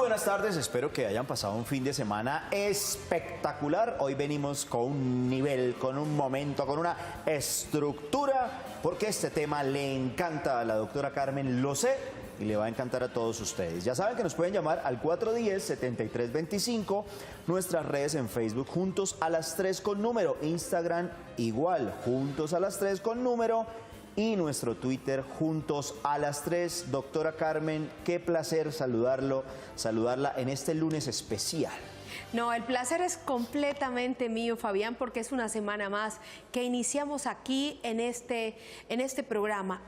buenas tardes, espero que hayan pasado un fin de semana espectacular. Hoy venimos con un nivel, con un momento, con una estructura, porque este tema le encanta a la doctora Carmen, lo sé, y le va a encantar a todos ustedes. Ya saben que nos pueden llamar al 410-7325, nuestras redes en Facebook, Juntos a las 3 con número, Instagram igual, Juntos a las 3 con número, y nuestro Twitter, Juntos a las 3. Doctora Carmen, qué placer saludarla en este lunes especial. No, el placer es completamente mío, Fabián, porque es una semana más que iniciamos aquí en este programa,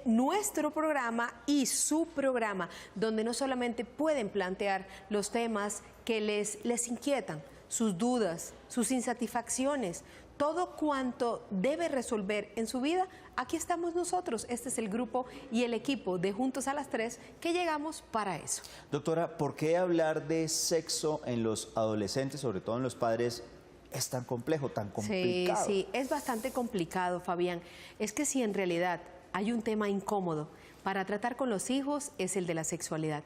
nuestro programa y su programa, donde no solamente pueden plantear los temas que les inquietan, sus dudas, sus insatisfacciones, todo cuanto debe resolver en su vida. Aquí estamos nosotros, este es el grupo y el equipo de Juntos a las 3 que llegamos para eso. Doctora, ¿por qué hablar de sexo en los adolescentes, sobre todo en los padres, es tan complejo, tan complicado? Sí, es bastante complicado, Fabián. Es que si en realidad hay un tema incómodo para tratar con los hijos es el de la sexualidad.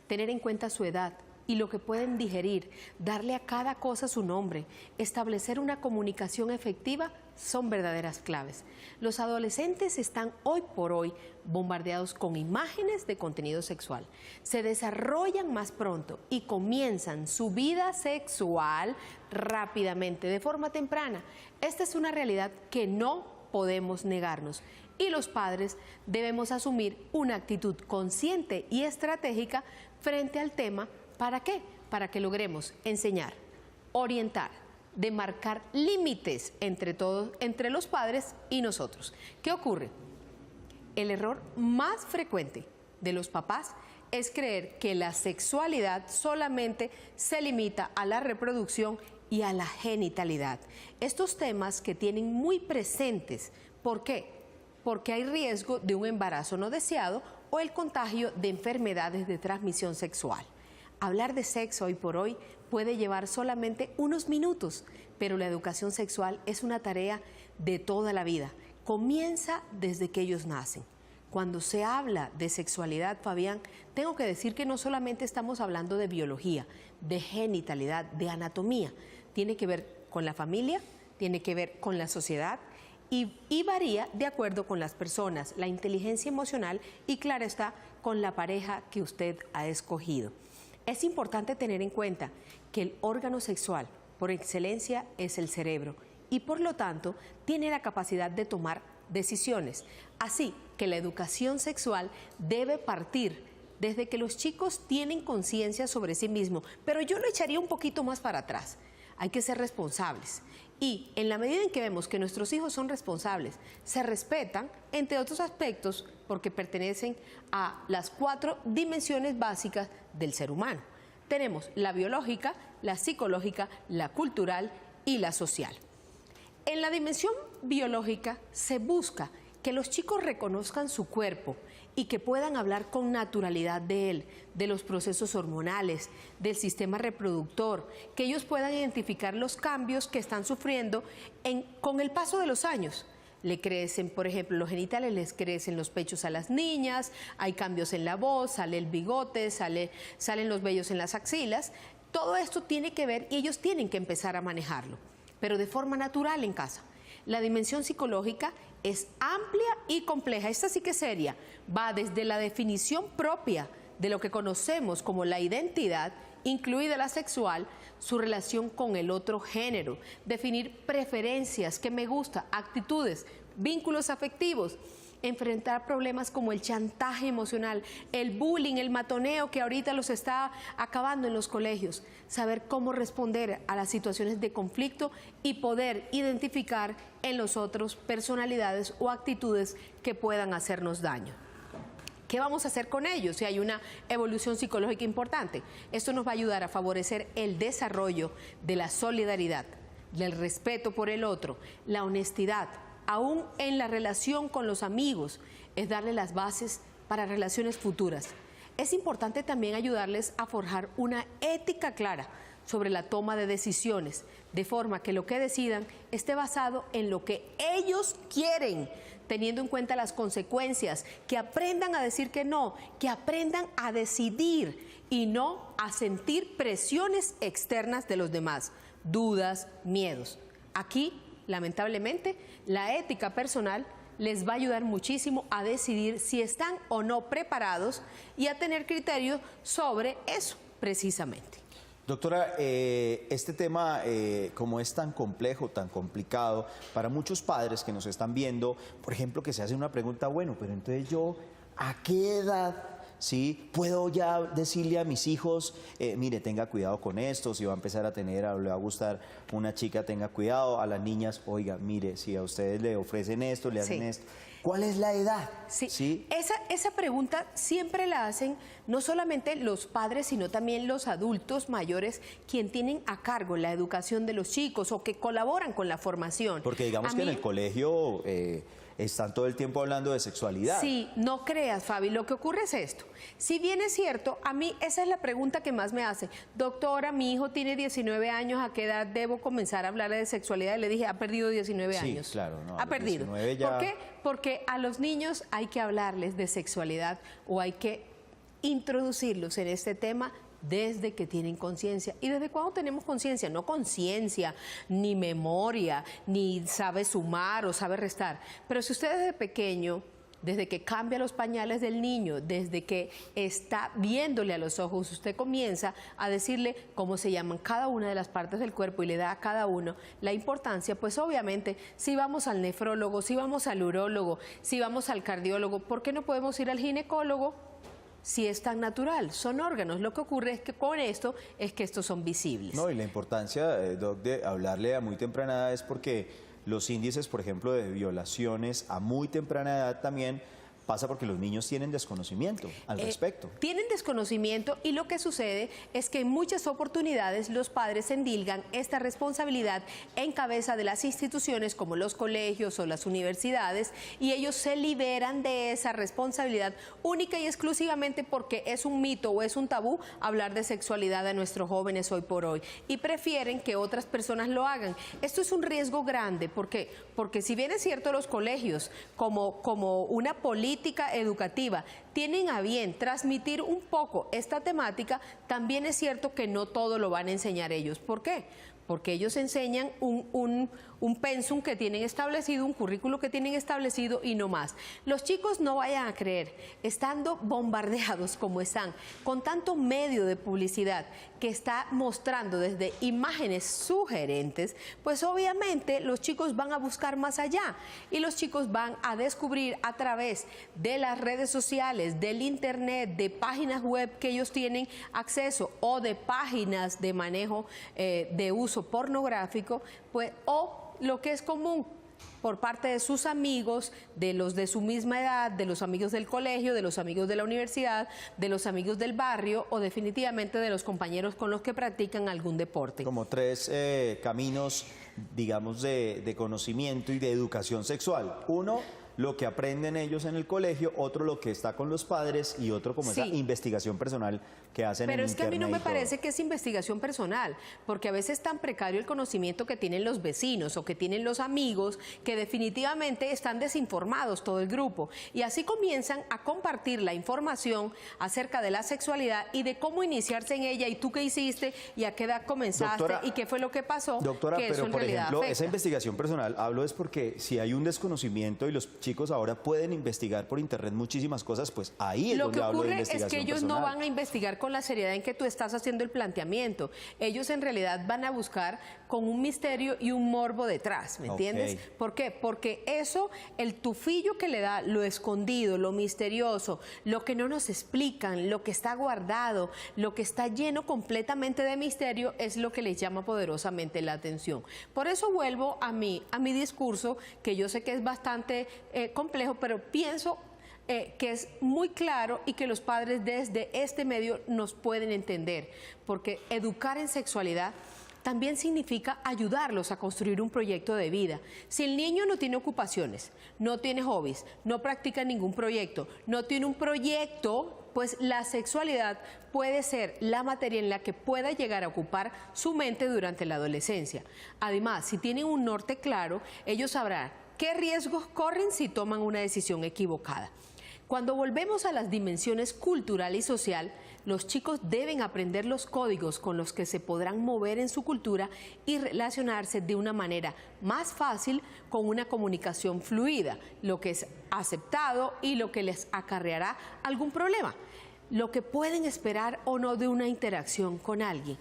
Tener en cuenta su edad y lo que pueden digerir, darle a cada cosa su nombre, establecer una comunicación efectiva son verdaderas claves. Los adolescentes están hoy por hoy bombardeados con imágenes de contenido sexual. Se desarrollan más pronto y comienzan su vida sexual rápidamente, de forma temprana. Esta es una realidad que no podemos negarnos. Y los padres debemos asumir una actitud consciente y estratégica frente al tema. ¿Para qué? Para que logremos enseñar, orientar, demarcar límites entre los padres y nosotros. ¿Qué ocurre? El error más frecuente de los papás es creer que la sexualidad solamente se limita a la reproducción y a la genitalidad. Estos temas que tienen muy presentes. ¿Por qué? Porque hay riesgo de un embarazo no deseado o el contagio de enfermedades de transmisión sexual. Hablar de sexo hoy por hoy puede llevar solamente unos minutos, pero la educación sexual es una tarea de toda la vida. Comienza desde que ellos nacen. Cuando se habla de sexualidad, Fabián, tengo que decir que no solamente estamos hablando de biología, de genitalidad, de anatomía. Tiene que ver con la familia, tiene que ver con la sociedad y varía de acuerdo con las personas, la inteligencia emocional y, claro está, con la pareja que usted ha escogido. Es importante tener en cuenta que el órgano sexual, por excelencia, es el cerebro y, por lo tanto, tiene la capacidad de tomar decisiones. Así que la educación sexual debe partir desde que los chicos tienen conciencia sobre sí mismos, pero yo lo echaría un poquito más para atrás. Hay que ser responsables y en la medida en que vemos que nuestros hijos son responsables, se respetan, entre otros aspectos, porque pertenecen a las 4 dimensiones básicas del ser humano. Tenemos la biológica, la psicológica, la cultural y la social. En la dimensión biológica se busca que los chicos reconozcan su cuerpo y que puedan hablar con naturalidad de él, de los procesos hormonales, del sistema reproductor, que ellos puedan identificar los cambios que están sufriendo con el paso de los años. Le crecen, por ejemplo, los genitales, les crecen los pechos a las niñas, hay cambios en la voz, sale el bigote, salen los vellos en las axilas. Todo esto tiene que ver y ellos tienen que empezar a manejarlo, pero de forma natural en casa. La dimensión psicológica es amplia y compleja, esta sí que es seria, va desde la definición propia de lo que conocemos como la identidad, incluida la sexual, su relación con el otro género, definir preferencias, qué me gusta, actitudes, vínculos afectivos, enfrentar problemas como el chantaje emocional, el bullying, el matoneo que ahorita los está acabando en los colegios, saber cómo responder a las situaciones de conflicto y poder identificar en los otros personalidades o actitudes que puedan hacernos daño. ¿Qué vamos a hacer con ellos si hay una evolución psicológica importante? Esto nos va a ayudar a favorecer el desarrollo de la solidaridad, del respeto por el otro, la honestidad, aún en la relación con los amigos, es darle las bases para relaciones futuras. Es importante también ayudarles a forjar una ética clara sobre la toma de decisiones, de forma que lo que decidan esté basado en lo que ellos quieren, teniendo en cuenta las consecuencias, que aprendan a decir que no, que aprendan a decidir y no a sentir presiones externas de los demás, dudas, miedos. Aquí, lamentablemente, la ética personal les va a ayudar muchísimo a decidir si están o no preparados y a tener criterios sobre eso, precisamente. Doctora, este tema, como es tan complejo, tan complicado, para muchos padres que nos están viendo, por ejemplo, que se hacen una pregunta, bueno, pero entonces yo, ¿a qué edad sí puedo ya decirle a mis hijos, mire, tenga cuidado con esto, si va a empezar a tener, o le va a gustar una chica, tenga cuidado, a las niñas, oiga, mire, si a ustedes le ofrecen esto, le hacen esto? ¿Cuál es la edad? Sí, ¿Sí? Esa pregunta siempre la hacen no solamente los padres, sino también los adultos mayores, quien tienen a cargo la educación de los chicos o que colaboran con la formación. Porque digamos que en el colegio están todo el tiempo hablando de sexualidad. Sí, no creas, Fabi, lo que ocurre es esto. Si bien es cierto, a mí esa es la pregunta que más me hace. Doctora, mi hijo tiene 19 años, ¿a qué edad debo comenzar a hablar de sexualidad? Y le dije, ha perdido 19 años. Sí, claro. No, ha perdido. Ya... ¿Por qué? Porque a los niños hay que hablarles de sexualidad o hay que introducirlos en este tema desde que tienen conciencia. ¿Y desde cuándo tenemos conciencia? No conciencia, ni memoria, ni sabe sumar o sabe restar. Pero si usted desde pequeño, desde que cambia los pañales del niño, desde que está viéndole a los ojos, usted comienza a decirle cómo se llaman cada una de las partes del cuerpo y le da a cada uno la importancia, pues obviamente si vamos al nefrólogo, si vamos al urólogo, si vamos al cardiólogo, ¿por qué no podemos ir al ginecólogo? Si es tan natural, son órganos. Lo que ocurre es que con esto es que estos son visibles. No, y la importancia, Doc, de hablarle a muy temprana edad es porque los índices, por ejemplo, de violaciones a muy temprana edad también pasa porque los niños tienen desconocimiento al respecto. Tienen desconocimiento y lo que sucede es que en muchas oportunidades los padres endilgan esta responsabilidad en cabeza de las instituciones como los colegios o las universidades y ellos se liberan de esa responsabilidad única y exclusivamente porque es un mito o es un tabú hablar de sexualidad a nuestros jóvenes hoy por hoy y prefieren que otras personas lo hagan. Esto es un riesgo grande porque si bien es cierto los colegios como una política educativa tienen a bien transmitir un poco esta temática, también es cierto que no todo lo van a enseñar ellos. ¿Por qué? Porque ellos enseñan un pensum que tienen establecido, un currículo que tienen establecido y no más. Los chicos no vayan a creer, estando bombardeados como están, con tanto medio de publicidad que está mostrando desde imágenes sugerentes, pues obviamente los chicos van a buscar más allá y los chicos van a descubrir a través de las redes sociales, del internet, de páginas web que ellos tienen acceso o de páginas de manejo de uso pornográfico, pues o lo que es común por parte de sus amigos, de los de su misma edad, de los amigos del colegio, de los amigos de la universidad, de los amigos del barrio o definitivamente de los compañeros con los que practican algún deporte. Como tres caminos, digamos, de conocimiento y de educación sexual. Uno, lo que aprenden ellos en el colegio, otro lo que está con los padres y otro como esa investigación personal que hacen en internet. Pero es que a mí no me parece que es investigación personal, porque a veces es tan precario el conocimiento que tienen los vecinos o que tienen los amigos que definitivamente están desinformados todo el grupo y así comienzan a compartir la información acerca de la sexualidad y de cómo iniciarse en ella y tú qué hiciste y a qué edad comenzaste, doctora, y qué fue lo que pasó. Doctora, que pero eso por ejemplo, afecta. Esa investigación personal, hablo es porque si hay un desconocimiento y los chicos ahora pueden investigar por internet muchísimas cosas, pues ahí es donde hablo de investigación personal. Lo que ocurre es que ellos no van a investigar con la seriedad en que tú estás haciendo el planteamiento. Ellos en realidad van a buscar con un misterio y un morbo detrás, ¿me entiendes? ¿Por qué? Porque eso, el tufillo que le da, lo escondido, lo misterioso, lo que no nos explican, lo que está guardado, lo que está lleno completamente de misterio, es lo que les llama poderosamente la atención. Por eso vuelvo a mi discurso, que yo sé que es bastante complejo, pero pienso que es muy claro y que los padres desde este medio nos pueden entender, porque educar en sexualidad también significa ayudarlos a construir un proyecto de vida. Si el niño no tiene ocupaciones, no tiene hobbies, no practica ningún proyecto, no tiene un proyecto, pues la sexualidad puede ser la materia en la que pueda llegar a ocupar su mente durante la adolescencia. Además, si tienen un norte claro, ellos sabrán ¿Qué riesgos corren si toman una decisión equivocada? Cuando volvemos a las dimensiones cultural y social, los chicos deben aprender los códigos con los que se podrán mover en su cultura y relacionarse de una manera más fácil con una comunicación fluida, lo que es aceptado y lo que les acarreará algún problema, lo que pueden esperar o no de una interacción con alguien.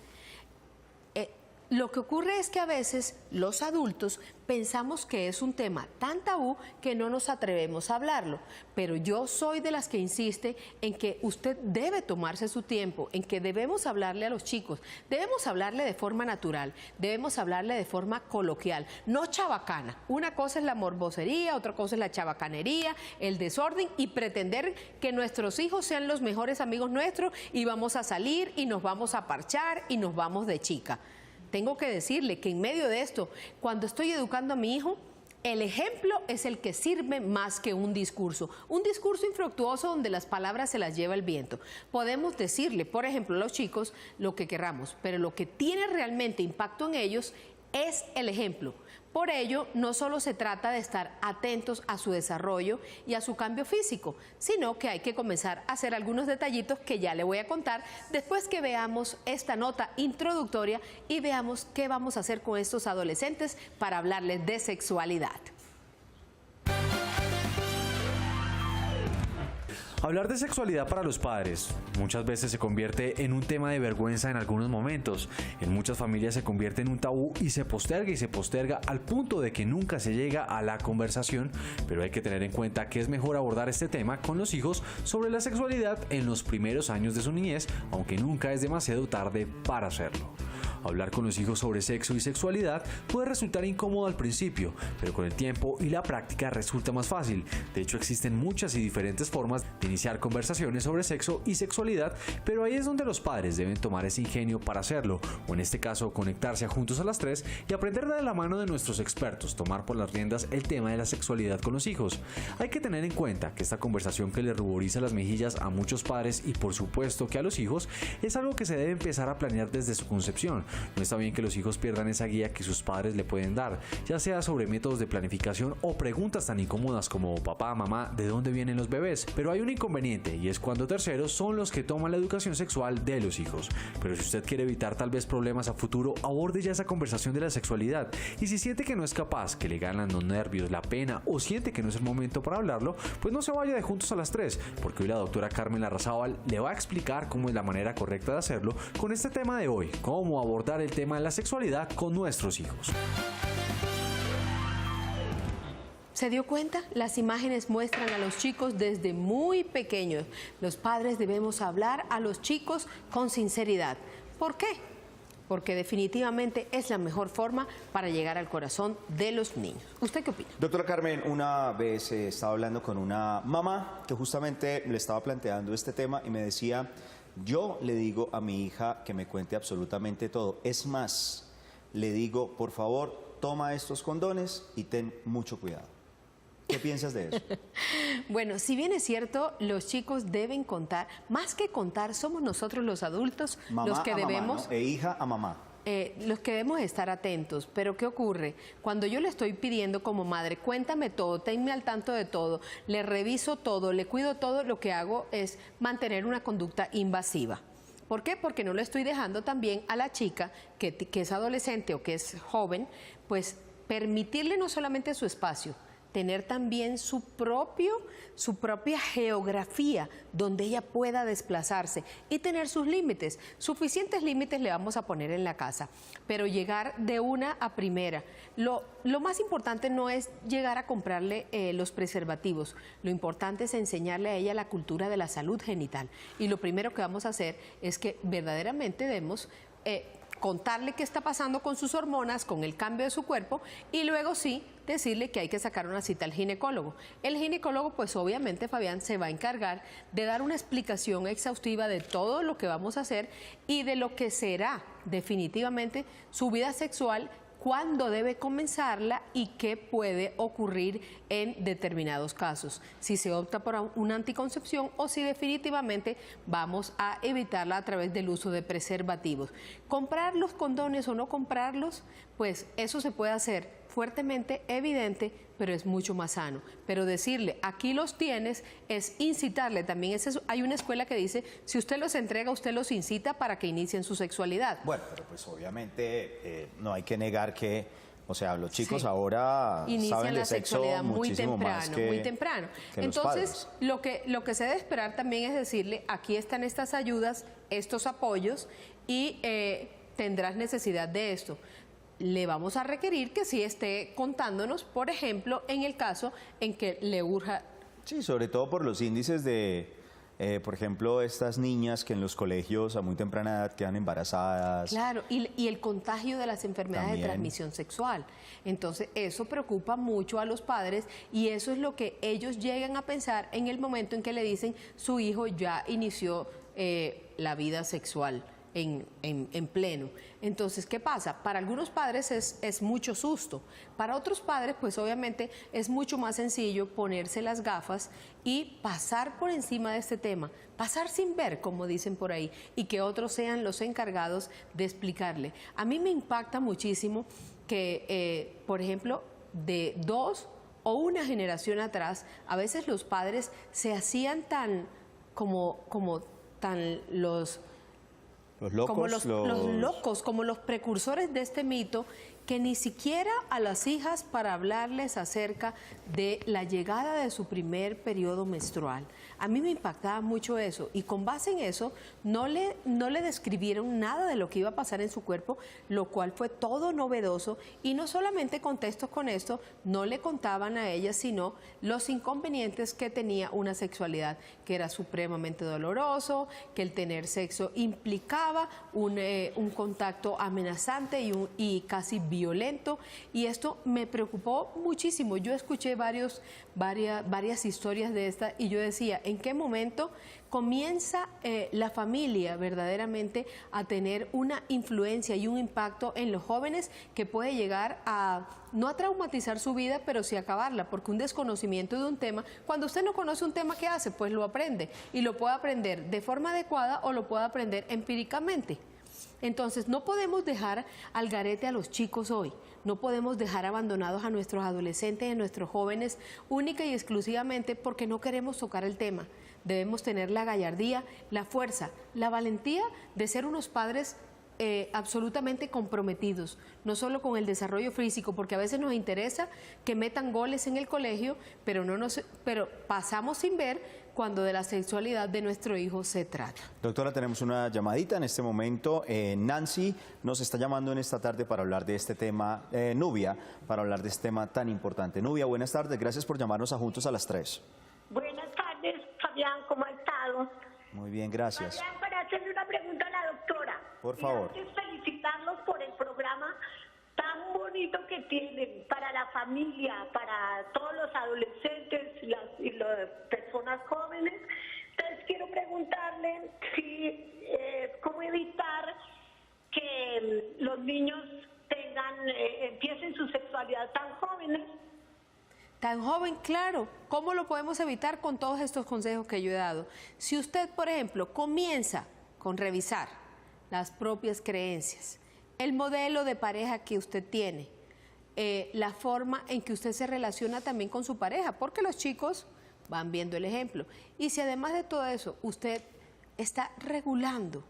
Lo que ocurre es que a veces los adultos pensamos que es un tema tan tabú que no nos atrevemos a hablarlo, pero yo soy de las que insiste en que usted debe tomarse su tiempo, en que debemos hablarle a los chicos, debemos hablarle de forma natural, debemos hablarle de forma coloquial, no chabacana. Una cosa es la morbosería, otra cosa es la chabacanería, el desorden y pretender que nuestros hijos sean los mejores amigos nuestros y vamos a salir y nos vamos a parchar y nos vamos de chica. Tengo que decirle que en medio de esto, cuando estoy educando a mi hijo, el ejemplo es el que sirve más que un discurso. Un discurso infructuoso donde las palabras se las lleva el viento. Podemos decirle, por ejemplo, a los chicos lo que querramos, pero lo que tiene realmente impacto en ellos es el ejemplo. Por ello, no solo se trata de estar atentos a su desarrollo y a su cambio físico, sino que hay que comenzar a hacer algunos detallitos que ya le voy a contar después que veamos esta nota introductoria y veamos qué vamos a hacer con estos adolescentes para hablarles de sexualidad. Hablar de sexualidad para los padres muchas veces se convierte en un tema de vergüenza en algunos momentos. En muchas familias se convierte en un tabú y se posterga al punto de que nunca se llega a la conversación, pero hay que tener en cuenta que es mejor abordar este tema con los hijos sobre la sexualidad en los primeros años de su niñez, aunque nunca es demasiado tarde para hacerlo. Hablar con los hijos sobre sexo y sexualidad puede resultar incómodo al principio, pero con el tiempo y la práctica resulta más fácil. De hecho, existen muchas y diferentes formas de iniciar conversaciones sobre sexo y sexualidad, pero ahí es donde los padres deben tomar ese ingenio para hacerlo, o en este caso conectarse juntos a las 3 y aprender de la mano de nuestros expertos, tomar por las riendas el tema de la sexualidad con los hijos. Hay que tener en cuenta que esta conversación que le ruboriza las mejillas a muchos padres y por supuesto que a los hijos es algo que se debe empezar a planear desde su concepción. No está bien que los hijos pierdan esa guía que sus padres le pueden dar, ya sea sobre métodos de planificación o preguntas tan incómodas como papá, mamá, ¿de dónde vienen los bebés? Pero hay un inconveniente y es cuando terceros son los que toman la educación sexual de los hijos. Pero si usted quiere evitar tal vez problemas a futuro, aborde ya esa conversación de la sexualidad. Y si siente que no es capaz, que le ganan los nervios, la pena o siente que no es el momento para hablarlo, pues no se vaya de juntos a las 3, porque hoy la doctora Carmen Larrazábal le va a explicar cómo es la manera correcta de hacerlo con este tema de hoy, cómo abordar el tema de la sexualidad con nuestros hijos. ¿Se dio cuenta? Las imágenes muestran a los chicos desde muy pequeños. Los padres debemos hablar a los chicos con sinceridad. ¿Por qué? Porque definitivamente es la mejor forma para llegar al corazón de los niños. ¿Usted qué opina? Doctora Carmen, una vez estaba hablando con una mamá que justamente le estaba planteando este tema y me decía: yo le digo a mi hija que me cuente absolutamente todo. Es más, le digo, por favor, toma estos condones y ten mucho cuidado. ¿Qué piensas de eso? Bueno, si bien es cierto, los chicos deben contar. Más que contar, somos nosotros los adultos Mamá los que a debemos... mamá, ¿no? Hija a mamá. Los que debemos estar atentos, pero ¿qué ocurre? Cuando yo le estoy pidiendo como madre, cuéntame todo, tenme al tanto de todo, le reviso todo, le cuido todo, lo que hago es mantener una conducta invasiva. ¿Por qué? Porque no le estoy dejando también a la chica que es adolescente o que es joven, pues permitirle no solamente su espacio, tener también su propia geografía donde ella pueda desplazarse y tener sus límites. Suficientes límites le vamos a poner en la casa, pero llegar de una a primera. Lo más importante no es llegar a comprarle los preservativos, lo importante es enseñarle a ella la cultura de la salud genital. Y lo primero que vamos a hacer es que verdaderamente debemos contarle qué está pasando con sus hormonas, con el cambio de su cuerpo y luego sí decirle que hay que sacar una cita al ginecólogo. El ginecólogo, pues obviamente, Fabián, se va a encargar de dar una explicación exhaustiva de todo lo que vamos a hacer y de lo que será definitivamente su vida sexual, cuándo debe comenzarla y qué puede ocurrir en determinados casos. Si se opta por una anticoncepción o si definitivamente vamos a evitarla a través del uso de preservativos. ¿Comprar los condones o no comprarlos? Pues eso se puede hacer fuertemente evidente, pero es mucho más sano. Pero decirle, aquí los tienes, es incitarle también. Hay una escuela que dice, si usted los entrega, usted los incita para que inicien su sexualidad. Bueno, pero pues obviamente no hay que negar que, o sea, los chicos Sí. ahora Inician saben la de sexo sexualidad muy muchísimo más temprano, muy temprano. que los Entonces, padres. lo que se debe esperar también es decirle, aquí están estas ayudas, estos apoyos, y tendrás necesidad de esto. Le vamos a requerir que sí esté contándonos, por ejemplo, en el caso en que le urja. Sí, sobre todo por los índices de, por ejemplo, estas niñas que en los colegios a muy temprana edad quedan embarazadas. Claro, y el contagio de las enfermedades También. de transmisión sexual. Entonces, eso preocupa mucho a los padres y eso es lo que ellos llegan a pensar en el momento en que le dicen su hijo ya inició la vida sexual en pleno. Entonces, ¿qué pasa? Para algunos padres es mucho susto. Para otros padres, pues obviamente es mucho más sencillo ponerse las gafas y pasar por encima de este tema, pasar sin ver, como dicen por ahí, y que otros sean los encargados de explicarle. A mí me impacta muchísimo que, por ejemplo, de 2 o una generación atrás, a veces los padres se hacían tan tan los Los como locos, los locos, como los precursores de este mito, que ni siquiera a las hijas para hablarles acerca de la llegada de su primer periodo menstrual. A mí me impactaba mucho eso y con base en eso no le describieron nada de lo que iba a pasar en su cuerpo, lo cual fue todo novedoso y no solamente contextos con esto, no le contaban a ella sino los inconvenientes que tenía una sexualidad, que era supremamente doloroso, que el tener sexo implicaba un contacto amenazante y casi violento, y esto me preocupó muchísimo. Yo escuché varias historias de esta y yo decía, ¿en qué momento comienza la familia verdaderamente a tener una influencia y un impacto en los jóvenes que puede llegar a, no a traumatizar su vida, pero sí a acabarla? Porque un desconocimiento de un tema, cuando usted no conoce un tema, ¿qué hace? Pues lo aprende, y lo puede aprender de forma adecuada o lo puede aprender empíricamente. Entonces, no podemos dejar al garete a los chicos hoy, no podemos dejar abandonados a nuestros adolescentes y a nuestros jóvenes única y exclusivamente porque no queremos tocar el tema. Debemos tener la gallardía, la fuerza, la valentía de ser unos padres absolutamente comprometidos, no solo con el desarrollo físico, porque a veces nos interesa que metan goles en el colegio, pero pasamos sin ver cuando de la sexualidad de nuestro hijo se trata. Doctora, tenemos una llamadita en este momento. Nancy nos está llamando en esta tarde para hablar de este tema, Nubia, para hablar de este tema tan importante. Nubia, buenas tardes, gracias por llamarnos a Juntos a las 3. Buenas tardes, Fabián, ¿cómo ha estado? Muy bien, gracias. Fabián, para hacerle una pregunta a la doctora. Por favor. Y antes felicitarlos por el programa tan bonito que tienen para la familia, para todos los adolescentes y las personas jóvenes. Entonces quiero preguntarle cómo evitar que los niños empiecen su sexualidad tan jóvenes. Tan joven, claro. ¿Cómo lo podemos evitar? Con todos estos consejos que yo he dado. Si usted, por ejemplo, comienza con revisar las propias creencias, el modelo de pareja que usted tiene, la forma en que usted se relaciona también con su pareja, porque los chicos van viendo el ejemplo. Y si además de todo eso, usted está regulando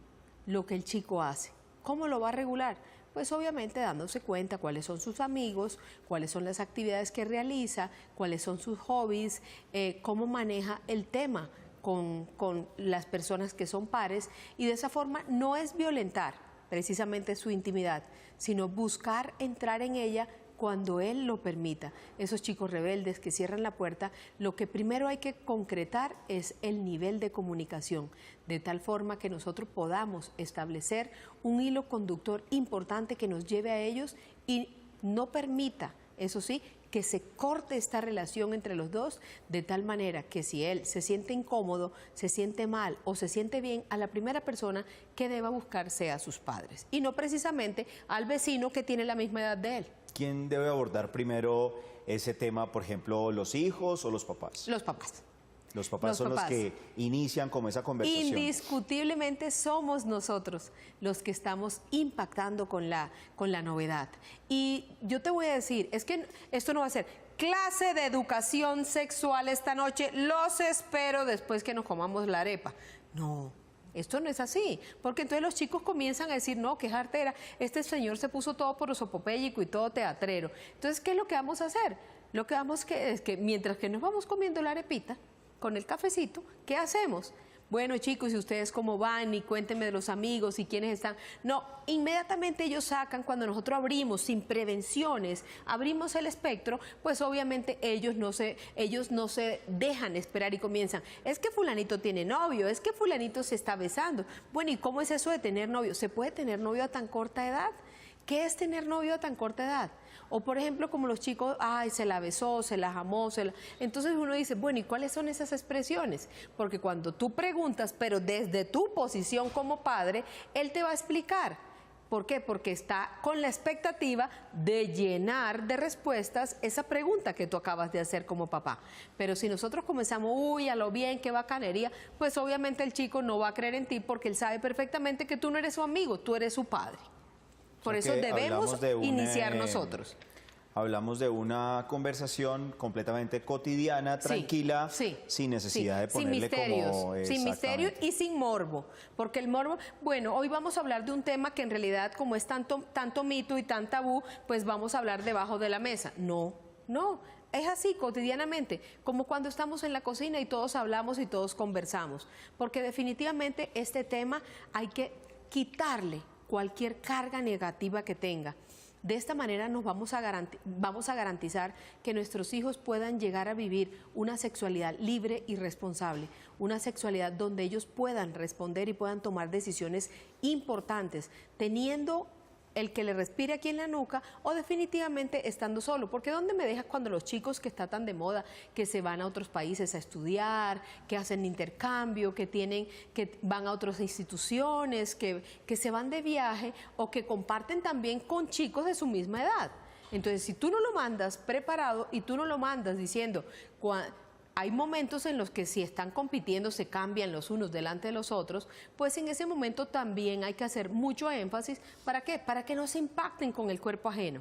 lo que el chico hace, ¿cómo lo va a regular? Pues obviamente dándose cuenta cuáles son sus amigos, cuáles son las actividades que realiza, cuáles son sus hobbies, cómo maneja el tema con las personas que son pares, y de esa forma no es violentar precisamente su intimidad, sino buscar entrar en ella cuando él lo permita. Esos chicos rebeldes que cierran la puerta, lo que primero hay que concretar es el nivel de comunicación, de tal forma que nosotros podamos establecer un hilo conductor importante que nos lleve a ellos y no permita, eso sí, que se corte esta relación entre los dos, de tal manera que si él se siente incómodo, se siente mal o se siente bien, a la primera persona que deba buscar sea a sus padres y no precisamente al vecino que tiene la misma edad de él. ¿Quién debe abordar primero ese tema, por ejemplo, los hijos o los papás? Los papás. Los papás son los que inician como esa conversación. Indiscutiblemente somos nosotros los que estamos impactando con la novedad. Y yo te voy a decir, es que esto no va a ser clase de educación sexual esta noche, los espero después que nos comamos la arepa. No. Esto no es así, porque entonces los chicos comienzan a decir, no, qué jartera, este señor se puso todo prosopopéyico y todo teatrero. Entonces, ¿qué es lo que vamos a hacer? Lo que vamos es que mientras que nos vamos comiendo la arepita, con el cafecito, ¿qué hacemos? Bueno, chicos, ¿y ustedes cómo van? Y cuéntenme de los amigos y quiénes están. No, inmediatamente ellos sacan, cuando nosotros abrimos sin prevenciones, abrimos el espectro, pues obviamente ellos no se dejan esperar y comienzan. Es que fulanito tiene novio, es que fulanito se está besando. Bueno, ¿y cómo es eso de tener novio? ¿Se puede tener novio a tan corta edad? ¿Qué es tener novio a tan corta edad? O por ejemplo, como los chicos, ay, se la besó, se la amó, entonces uno dice, bueno, ¿y cuáles son esas expresiones? Porque cuando tú preguntas, pero desde tu posición como padre, él te va a explicar. ¿Por qué? Porque está con la expectativa de llenar de respuestas esa pregunta que tú acabas de hacer como papá. Pero si nosotros comenzamos, uy, a lo bien, qué bacanería, pues obviamente el chico no va a creer en ti porque él sabe perfectamente que tú no eres su amigo, tú eres su padre. Por eso debemos iniciar nosotros. Hablamos de una conversación completamente cotidiana, tranquila, sin necesidad de ponerle sin misterio y sin morbo. Porque el morbo, bueno, hoy vamos a hablar de un tema que en realidad, como es tanto mito y tan tabú, pues vamos a hablar debajo de la mesa. No, no. Es así cotidianamente, como cuando estamos en la cocina y todos hablamos y todos conversamos. Porque definitivamente este tema hay que quitarle cualquier carga negativa que tenga. De esta manera nos vamos a garantizar que nuestros hijos puedan llegar a vivir una sexualidad libre y responsable, una sexualidad donde ellos puedan responder y puedan tomar decisiones importantes, teniendo el que le respire aquí en la nuca o definitivamente estando solo. Porque ¿dónde me dejas cuando los chicos que está tan de moda, que se van a otros países a estudiar, que hacen intercambio, que van a otras instituciones, que se van de viaje o que comparten también con chicos de su misma edad? Entonces, si tú no lo mandas preparado y tú no lo mandas diciendo... Hay momentos en los que si están compitiendo se cambian los unos delante de los otros, pues en ese momento también hay que hacer mucho énfasis. ¿Para qué? Para que no se impacten con el cuerpo ajeno,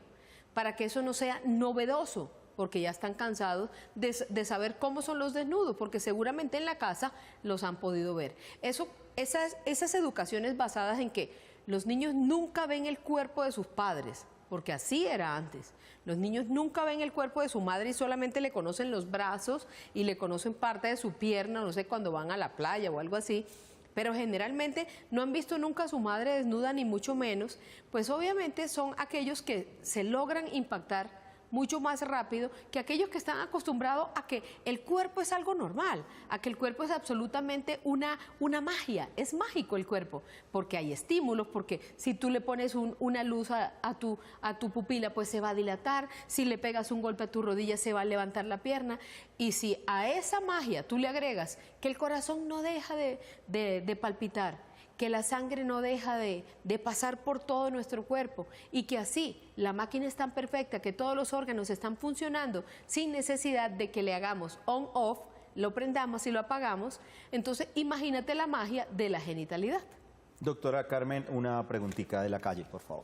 para que eso no sea novedoso, porque ya están cansados de saber cómo son los desnudos, porque seguramente en la casa los han podido ver. Esas educaciones basadas en que los niños nunca ven el cuerpo de sus padres, porque así era antes. Los niños nunca ven el cuerpo de su madre y solamente le conocen los brazos y le conocen parte de su pierna, no sé, cuando van a la playa o algo así, pero generalmente no han visto nunca a su madre desnuda ni mucho menos, pues obviamente son aquellos que se logran impactar mucho más rápido que aquellos que están acostumbrados a que el cuerpo es algo normal, a que el cuerpo es absolutamente una magia, es mágico el cuerpo, porque hay estímulos, porque si tú le pones una luz a tu pupila, pues se va a dilatar, si le pegas un golpe a tu rodilla se va a levantar la pierna, y si a esa magia tú le agregas que el corazón no deja de palpitar, que la sangre no deja de pasar por todo nuestro cuerpo y que así la máquina es tan perfecta que todos los órganos están funcionando sin necesidad de que le hagamos on-off, lo prendamos y lo apagamos, entonces imagínate la magia de la genitalidad. Doctora Carmen, una preguntita de la calle, por favor.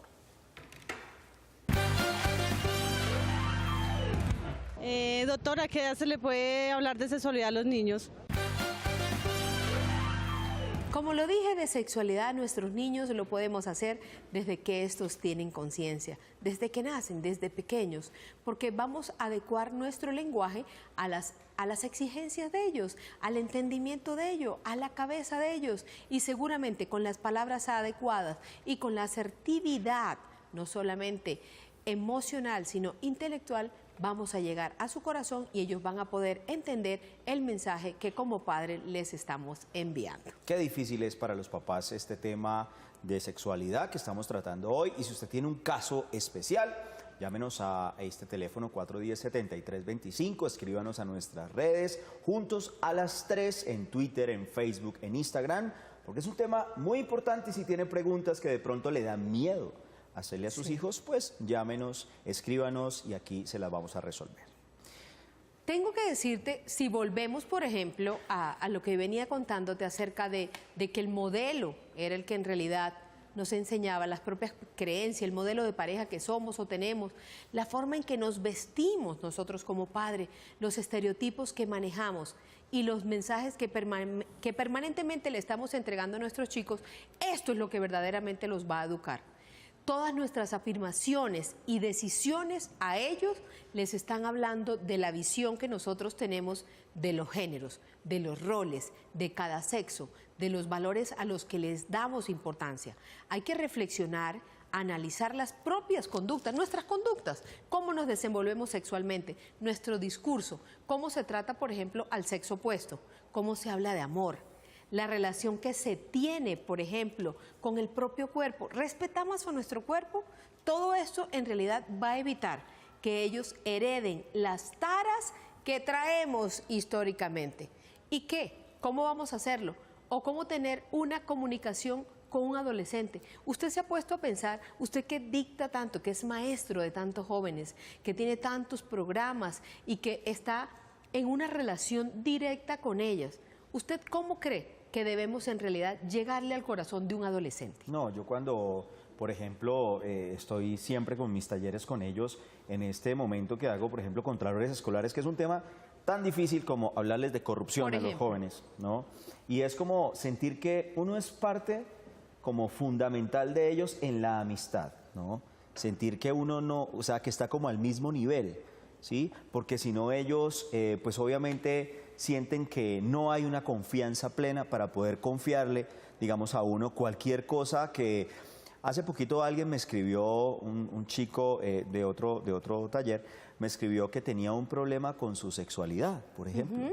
Doctora, ¿a qué edad se le puede hablar de sexualidad a los niños? Como lo dije, de sexualidad a nuestros niños lo podemos hacer desde que estos tienen conciencia, desde que nacen, desde pequeños, porque vamos a adecuar nuestro lenguaje a las exigencias de ellos, al entendimiento de ellos, a la cabeza de ellos, y seguramente con las palabras adecuadas y con la asertividad, no solamente emocional, sino intelectual, vamos a llegar a su corazón y ellos van a poder entender el mensaje que como padre les estamos enviando. Qué difícil es para los papás este tema de sexualidad que estamos tratando hoy, y si usted tiene un caso especial, llámenos a este teléfono 410-7325, escríbanos a nuestras redes, juntos a las 3 en Twitter, en Facebook, en Instagram, porque es un tema muy importante y si tiene preguntas que de pronto le dan miedo hacerle a sus hijos, pues llámenos, escríbanos y aquí se las vamos a resolver. Tengo que decirte, si volvemos, por ejemplo, a lo que venía contándote acerca de que el modelo era el que en realidad nos enseñaba, las propias creencias, el modelo de pareja que somos o tenemos, la forma en que nos vestimos nosotros como padres, los estereotipos que manejamos y los mensajes que permanentemente le estamos entregando a nuestros chicos, esto es lo que verdaderamente los va a educar. Todas nuestras afirmaciones y decisiones a ellos les están hablando de la visión que nosotros tenemos de los géneros, de los roles, de cada sexo, de los valores a los que les damos importancia. Hay que reflexionar, analizar las propias conductas, nuestras conductas, cómo nos desenvolvemos sexualmente, nuestro discurso, cómo se trata, por ejemplo, al sexo opuesto, cómo se habla de amor, la relación que se tiene, por ejemplo, con el propio cuerpo. ¿Respetamos a nuestro cuerpo? Todo esto en realidad va a evitar que ellos hereden las taras que traemos históricamente. ¿Y qué? ¿Cómo vamos a hacerlo? ¿O cómo tener una comunicación con un adolescente? Usted se ha puesto a pensar, usted que dicta tanto, que es maestro de tantos jóvenes, que tiene tantos programas y que está en una relación directa con ellas, ¿usted cómo cree que debemos en realidad llegarle al corazón de un adolescente? No, yo cuando, por ejemplo, estoy siempre con mis talleres con ellos, en este momento que hago, por ejemplo, contralores escolares, que es un tema tan difícil como hablarles de corrupción a los jóvenes, ¿no? Y es como sentir que uno es parte como fundamental de ellos en la amistad, ¿no? Sentir que uno no, o sea, que está como al mismo nivel, ¿sí? Porque si no ellos, pues obviamente sienten que no hay una confianza plena para poder confiarle, digamos, a uno cualquier cosa que... Hace poquito alguien me escribió, un chico de otro taller, me escribió que tenía un problema con su sexualidad, por ejemplo.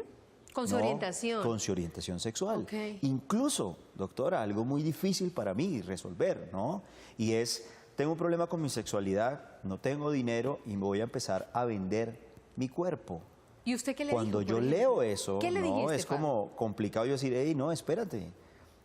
Con su orientación. Con su orientación sexual. Okay. Incluso, doctora, algo muy difícil para mí resolver, ¿no? Y es, tengo un problema con mi sexualidad, no tengo dinero y me voy a empezar a vender mi cuerpo. ¿Y usted qué le Cuando dijo, yo leo eso, ¿qué le no, dijiste, es como complicado yo decir, hey, no, espérate.